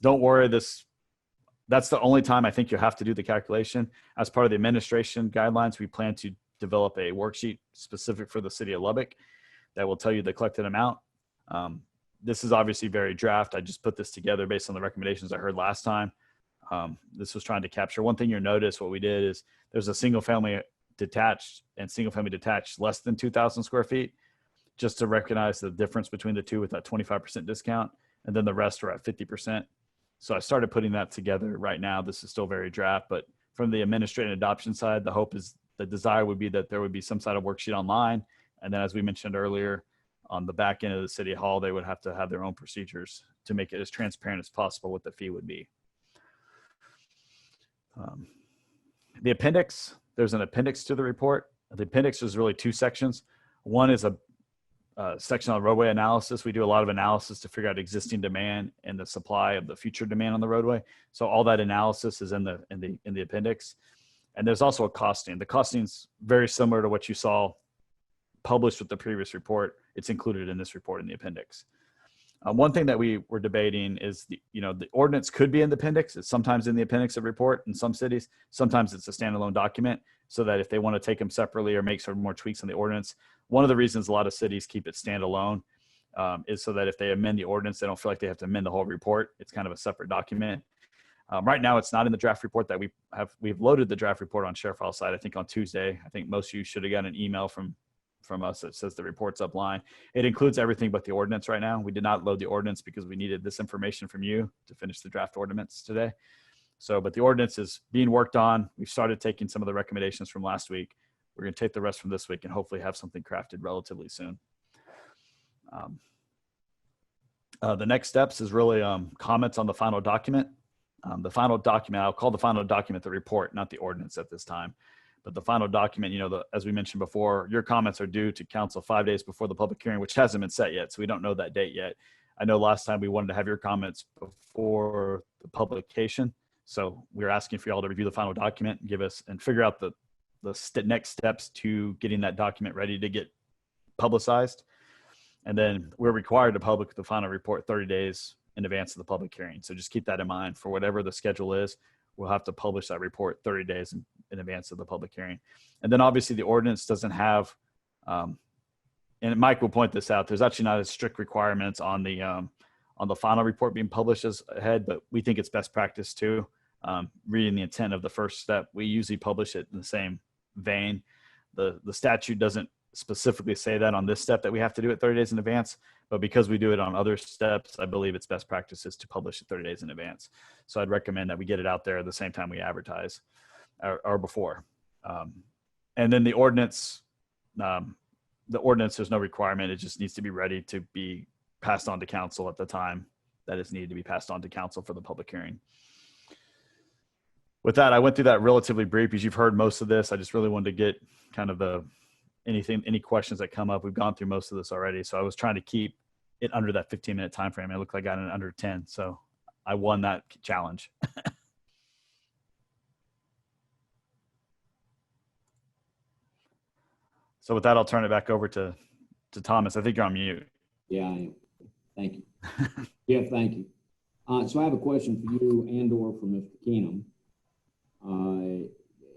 Don't worry, that's the only time I think you have to do the calculation. As part of the administration guidelines, we plan to develop a worksheet specific for the city of Lubbock that will tell you the collected amount. This is obviously very draft. I just put this together based on the recommendations I heard last time. This was trying to capture. One thing you'll notice what we did is there's a single family detached and single family detached less than 2,000 square feet, just to recognize the difference between the two with that 25% discount. And then the rest are at 50%. So I started putting that together right now. This is still very draft, but from the administrative adoption side, the desire would be that there would be some sort of worksheet online. And then as we mentioned earlier, on the back end of the city hall, they would have to have their own procedures to make it as transparent as possible what the fee would be. The appendix, there's an appendix to the report. The appendix is really 2 sections. One is a section on roadway analysis. We do a lot of analysis to figure out existing demand and the supply of the future demand on the roadway. So all that analysis is in the appendix. And there's also a costing. The costing's very similar to what you saw published with the previous report. It's included in this report in the appendix. One thing that we were debating is the ordinance could be in the appendix. It's sometimes in the appendix of report in some cities. Sometimes it's a standalone document, so that if they want to take them separately or make some more tweaks on the ordinance. One of the reasons a lot of cities keep it standalone is so that if they amend the ordinance, they don't feel like they have to amend the whole report. It's kind of a separate document. Right now, it's not in the draft report that we've loaded the draft report on ShareFile site, I think on Tuesday. I think most of you should have gotten an email from us that says the report's upline. It includes everything but the ordinance right now. We did not load the ordinance because we needed this information from you to finish the draft ordinance today. So, but the ordinance is being worked on. We've started taking some of the recommendations from last week. We're going to take the rest from this week and hopefully have something crafted relatively soon. The next steps is really comments on the final document. The final document, I'll call the final document the report, not the ordinance at this time. But the final document, as we mentioned before, your comments are due to council 5 days before the public hearing, which hasn't been set yet. So we don't know that date yet. I know last time we wanted to have your comments before the publication. So we're asking for y'all to review the final document and give us and figure out the next steps to getting that document ready to get publicized. And then we're required to publish the final report 30 days in advance of the public hearing. So just keep that in mind for whatever the schedule is. We'll have to publish that report 30 days in advance of the public hearing. And then obviously the ordinance doesn't have, and Mike will point this out, there's actually not as strict requirements on the final report being published as ahead, but we think it's best practice too. Reading the intent of the first step, we usually publish it in the same vein. The statute doesn't specifically say that on this step that we have to do it 30 days in advance, but because we do it on other steps, I believe it's best practices to publish it 30 days in advance. So I'd recommend that we get it out there at the same time we advertise or before. And then the ordinance, there's no requirement. It just needs to be ready to be passed on to council at the time that is needed to be passed on to council for the public hearing. With that, I went through that relatively brief because you've heard most of this. I just really wanted to get kind of any questions that come up. We've gone through most of this already. So I was trying to keep it under that 15-minute time frame. It looked like I got it under 10. So I won that challenge. So with that, I'll turn it back over to Thomas. I think you're on mute. Yeah, I am. Thank you. Jeff, thank you. So I have a question for you and/or for Mr. Keenum.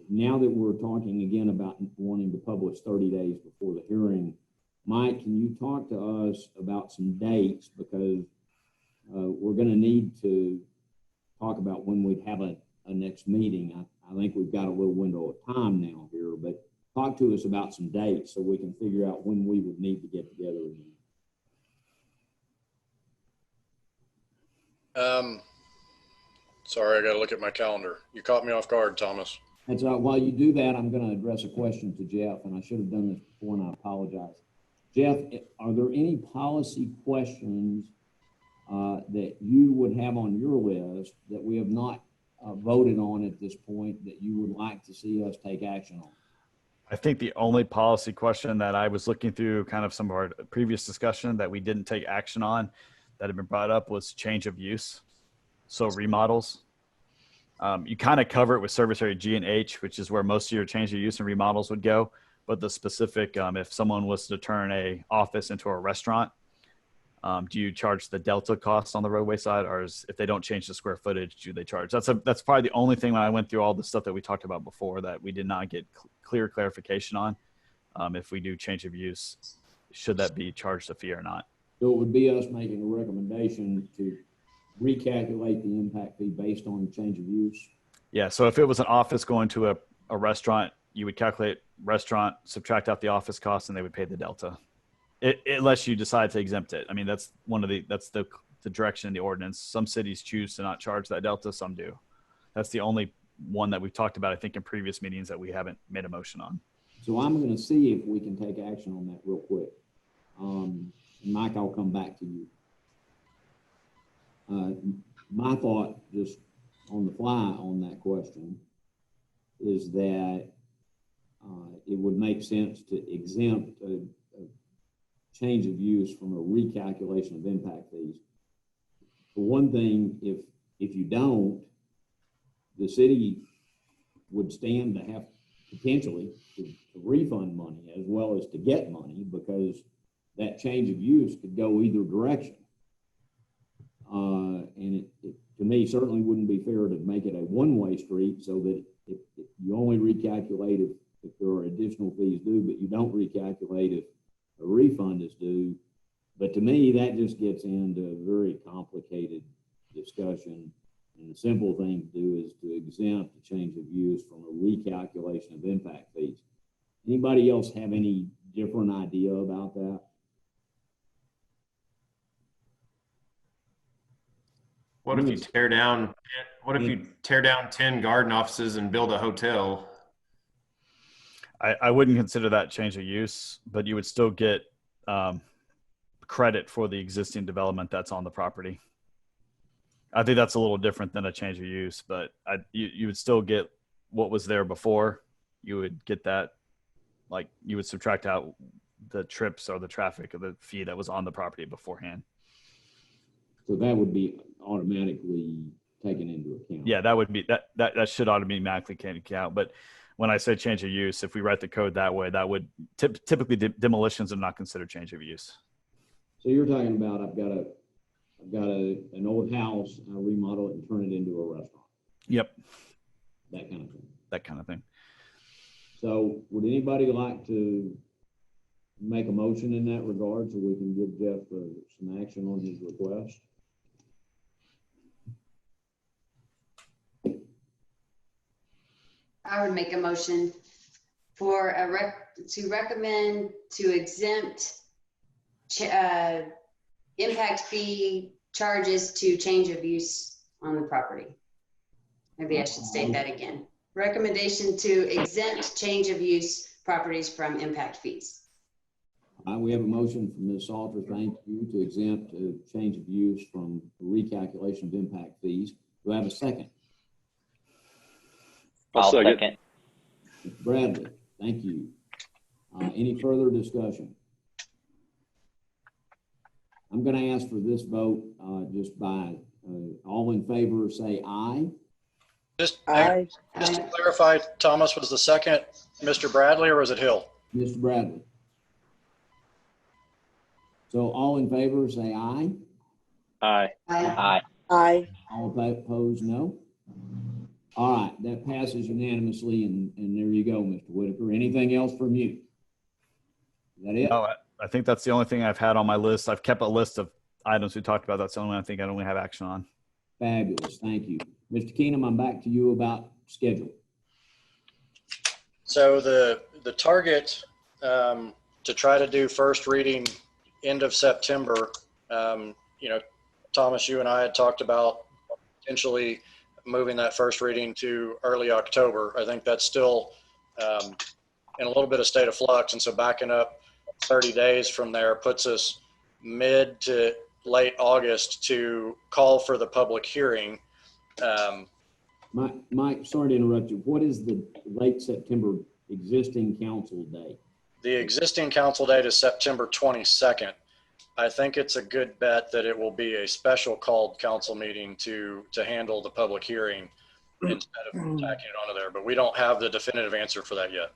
Now that we're talking again about wanting to publish 30 days before the hearing, Mike, can you talk to us about some dates? Because we're going to need to talk about when we'd have a next meeting. I think we've got a little window of time now here, but talk to us about some dates so we can figure out when we would need to get together again. Sorry, I got to look at my calendar. You caught me off guard, Thomas. And so while you do that, I'm going to address a question to Jeff, and I should have done this before, and I apologize. Jeff, are there any policy questions that you would have on your list that we have not voted on at this point that you would like to see us take action on? I think the only policy question that I was looking through kind of some of our previous discussion that we didn't take action on that had been brought up was change of use. So remodels. You kind of cover it with service area G and H, which is where most of your change of use and remodels would go. But the specific, if someone was to turn a office into a restaurant, do you charge the delta cost on the roadway side, or if they don't change the square footage, do they charge? That's probably the only thing when I went through all the stuff that we talked about before that we did not get clear clarification on. If we do change of use, should that be charged a fee or not? So it would be us making a recommendation to recalculate the impact fee based on change of use? Yeah, so if it was an office going to a restaurant, you would calculate restaurant, subtract out the office costs, and they would pay the delta. Unless you decide to exempt it. I mean, that's the direction in the ordinance. Some cities choose to not charge that delta, some do. That's the only one that we've talked about, I think, in previous meetings that we haven't made a motion on. So I'm going to see if we can take action on that real quick. Mike, I'll come back to you. My thought, just on the fly on that question, is that it would make sense to exempt a change of use from a recalculation of impact fees. For one thing, if you don't, the city would stand to have potentially to refund money as well as to get money, because that change of use could go either direction. And it to me certainly wouldn't be fair to make it a one-way street so that you only recalculate if there are additional fees due, but you don't recalculate if a refund is due. But to me, that just gets into a very complicated discussion. And the simple thing to do is to exempt the change of use from a recalculation of impact fees. Anybody else have any different idea about that? What if you tear down 10 garden offices and build a hotel? I wouldn't consider that change of use, but you would still get credit for the existing development that's on the property. I think that's a little different than a change of use, but you would still get what was there before. You would get that, like you would subtract out the trips or the traffic or the fee that was on the property beforehand. So that would be automatically taken into account. Yeah, that would be that should automatically count. But when I say change of use, if we write the code that way, that would typically demolitions are not considered change of use. So you're talking about I've got an old house, I remodel it and turn it into a restaurant. Yep. That kind of thing. That kind of thing. So would anybody like to make a motion in that regard so we can give Jeff some action on his request? I would make a motion for to recommend to exempt impact fee charges to change of use on the property. Maybe I should state that again. Recommendation to exempt change of use properties from impact fees. We have a motion from Ms. Salter, thank you, to exempt change of use from recalculation of impact fees. Do I have a second? I'll second. Mr. Bradley, thank you. Any further discussion? I'm going to ask for this vote just by all in favor say aye. Just to clarify, Thomas, was the second Mr. Bradley or was it Hill? Mr. Bradley. So all in favor say aye. Aye. Aye. Aye. All opposed, no. All right, that passes unanimously, and there you go, Mr. Whitaker. Anything else from you? Is that it? No, I think that's the only thing I've had on my list. I've kept a list of items we talked about. That's the only one I think I don't have action on. Fabulous, thank you. Mr. Keenum, I'm back to you about schedule. So the target to try to do first reading end of September, Thomas, you and I had talked about potentially moving that first reading to early October. I think that's still in a little bit of state of flux. And so backing up 30 days from there puts us mid to late August to call for the public hearing. Mike, sorry to interrupt you. What is the late September existing council date? The existing council date is September 22nd. I think it's a good bet that it will be a special called council meeting to handle the public hearing instead of tacking it onto there, but we don't have the definitive answer for that yet.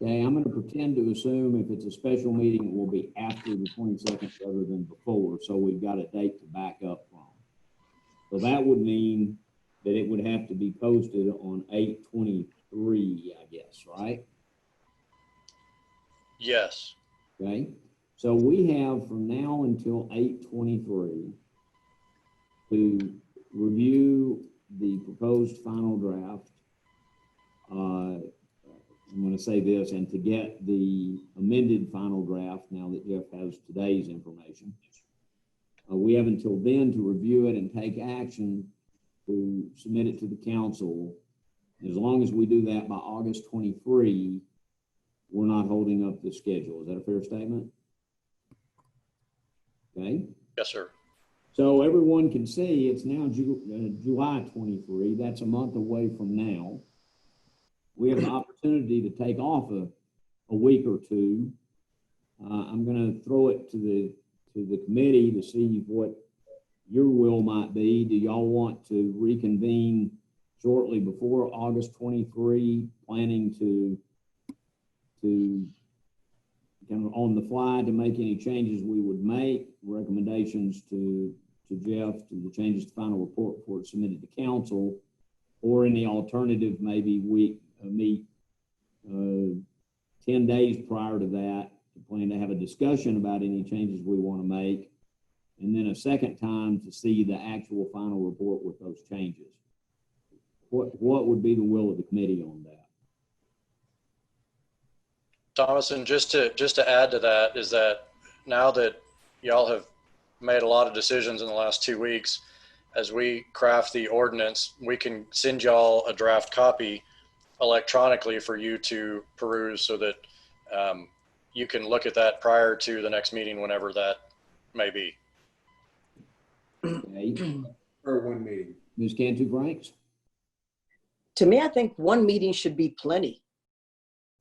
Okay, I'm going to pretend to assume if it's a special meeting, it will be after the 22nd rather than before, so we've got a date to back up from. So that would mean that it would have to be posted on 8/23, I guess, right? Yes. Okay, so we have from now until 8/23 to review the proposed final draft. I'm going to say this, and to get the amended final draft now that Jeff has today's information. We have until then to review it and take action to submit it to the council. As long as we do that by August 23, we're not holding up the schedule. Is that a fair statement? Okay. Yes, sir. So everyone can see it's now July 23. That's a month away from now. We have an opportunity to take off a week or two. I'm going to throw it to the committee to see what your will might be. Do y'all want to reconvene shortly before August 23, planning to kind of on the fly to make any changes we would make, recommendations to Jeff to the changes to final report before it's submitted to council, or in the alternative, maybe we meet 10 days prior to that to plan to have a discussion about any changes we want to make, and then a second time to see the actual final report with those changes. What would be the will of the committee on that? Thomas, and just to add to that is that now that y'all have made a lot of decisions in the last 2 weeks, as we craft the ordinance, we can send y'all a draft copy electronically for you to peruse so that you can look at that prior to the next meeting, whenever that may be. Okay. Or one meeting. Ms. Cantu Franks? To me, I think one meeting should be plenty.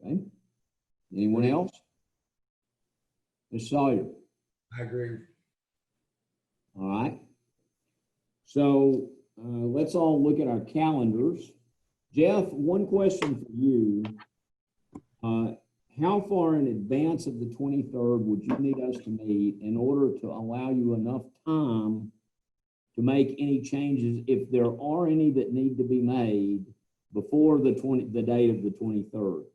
Okay. Anyone else? Ms. Sawyer? I agree. All right. So let's all look at our calendars. Jeff, one question for you. How far in advance of the 23rd would you need us to meet in order to allow you enough time to make any changes, if there are any that need to be made before the date of the 23rd?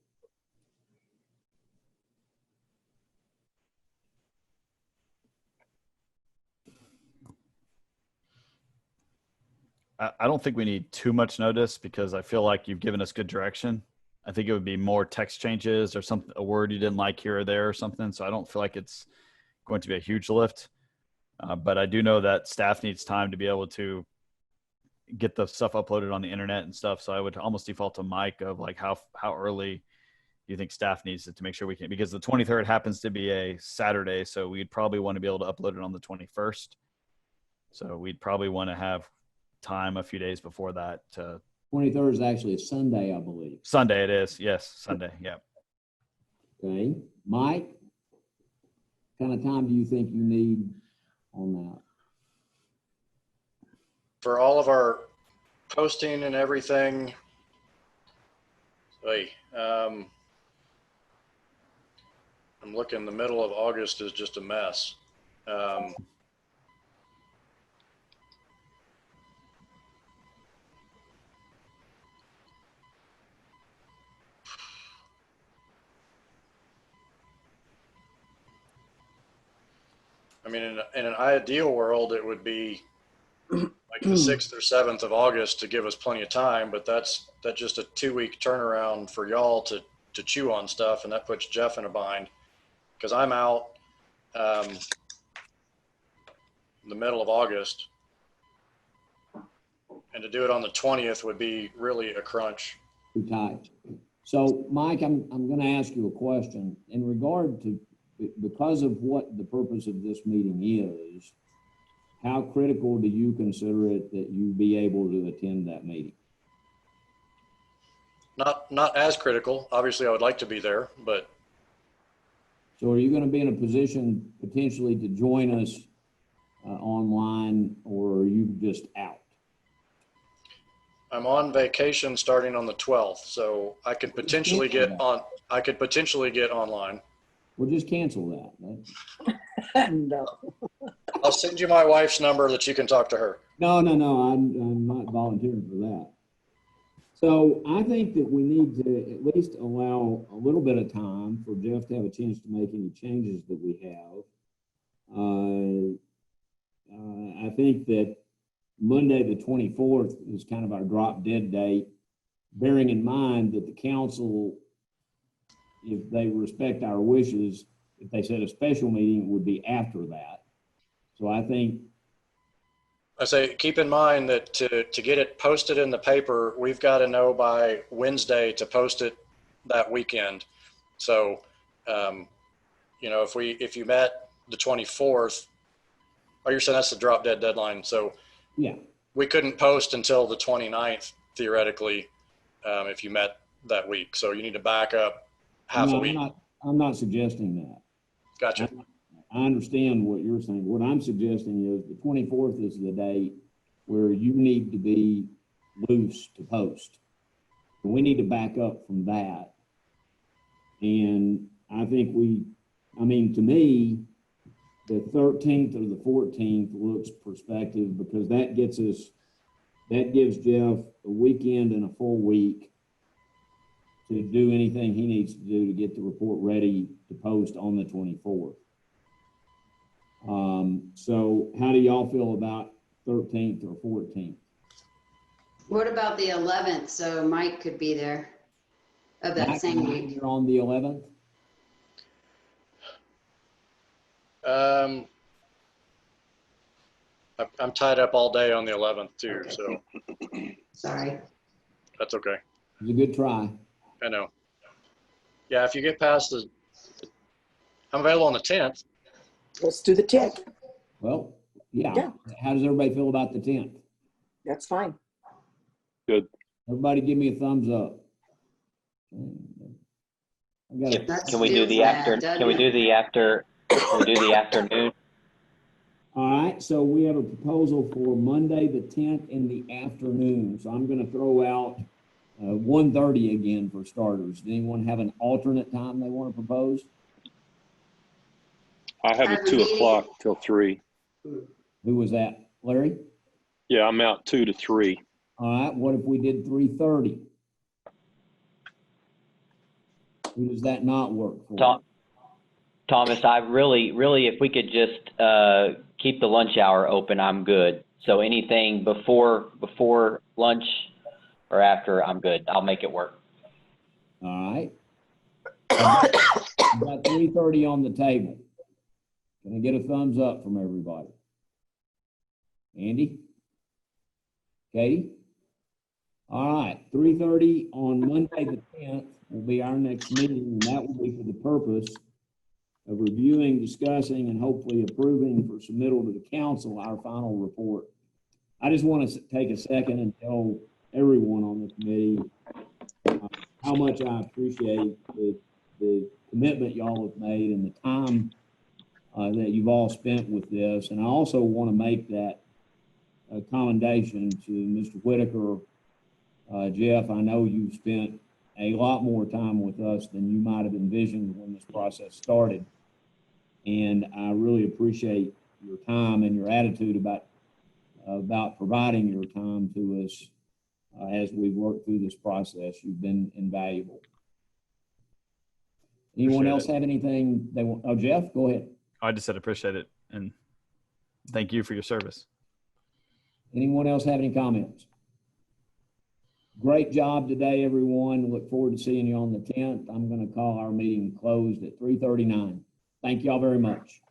I don't think we need too much notice because I feel like you've given us good direction. I think it would be more text changes or something, a word you didn't like here or there or something. So I don't feel like it's going to be a huge lift. But I do know that staff needs time to be able to get the stuff uploaded on the internet and stuff. So I would almost default to Mike of like how early you think staff needs it to make sure we can, because the 23rd happens to be a Saturday. So we'd probably want to be able to upload it on the 21st. So we'd probably want to have time a few days before that. 23rd is actually a Sunday, I believe. Sunday it is. Yes, Sunday. Yeah. Okay. Mike, what kind of time do you think you need on that? For all of our posting and everything, I'm looking, the middle of August is just a mess. I mean, in an ideal world, it would be like the 6th or 7th of August to give us plenty of time, but that's just a 2-week turnaround for y'all to chew on stuff, and that puts Jeff in a bind because I'm out in the middle of August, and to do it on the 20th would be really a crunch. Too tight. So, Mike, I'm going to ask you a question in regard to, because of what the purpose of this meeting is, how critical do you consider it that you be able to attend that meeting? Not as critical. Obviously, I would like to be there, but. So are you going to be in a position potentially to join us online, or are you just out? I'm on vacation starting on the 12th, so I could potentially get on. I could potentially get online. We'll just cancel that. No. I'll send you my wife's number that you can talk to her. No, I'm not volunteering for that. So I think that we need to at least allow a little bit of time for Jeff to have a chance to make any changes that we have. I think that Monday the 24th is kind of our drop dead date, bearing in mind that the council, if they respect our wishes, if they set a special meeting, it would be after that. So I think. I say, keep in mind that to get it posted in the paper, we've got to know by Wednesday to post it that weekend. So, you know, if you met the 24th, oh, you're saying that's the drop dead deadline. So yeah, we couldn't post until the 29th, theoretically, if you met that week. So you need to back up half a week. I'm not suggesting that. Gotcha. I understand what you're saying. What I'm suggesting is the 24th is the date where you need to be loose to post. So we need to back up from that. And I think to me, the 13th or the 14th looks prospective because that gives Jeff a weekend and a full week to do anything he needs to do to get the report ready to post on the 24th. So how do y'all feel about 13th or 14th? What about the 11th? So Mike could be there of that same week. You're on the 11th? I'm tied up all day on the 11th too, okay. So. Sorry. That's okay. It's a good try. I know. Yeah, if you get past I'm available on the 10th. Let's do the 10th. Well, yeah. How does everybody feel about the 10th? That's fine. Good. Everybody give me a thumbs up. Can we do the afternoon? All right, so we have a proposal for Monday, the 10th in the afternoon. So I'm going to throw out 1:30 again for starters. Does anyone have an alternate time they want to propose? I have it 2 o'clock till 3. Who was that, Larry? Yeah, I'm out 2 to 3. All right, what if we did 3:30? Who does that not work for? Thomas, I really, if we could just keep the lunch hour open, I'm good. So anything before lunch or after, I'm good. I'll make it work. All right. I've got 3:30 on the table. Can I get a thumbs up from everybody? Andy? Katie? All right, 3:30 on Monday the 10th will be our next meeting, and that will be for the purpose of reviewing, discussing, and hopefully approving for submittal to the council our final report. I just want to take a second and tell everyone on the committee how much I appreciate the commitment y'all have made and the time that you've all spent with this. And I also want to make that commendation to Mr. Whitaker. Jeff, I know you've spent a lot more time with us than you might have envisioned when this process started. And I really appreciate your time and your attitude about providing your time to us as we work through this process. You've been invaluable. Anyone else have anything they want? Oh, Jeff, go ahead. I just said appreciate it and thank you for your service. Anyone else have any comments? Great job today, everyone. Look forward to seeing you on the 10th. I'm going to call our meeting closed at 3:39. Thank y'all very much.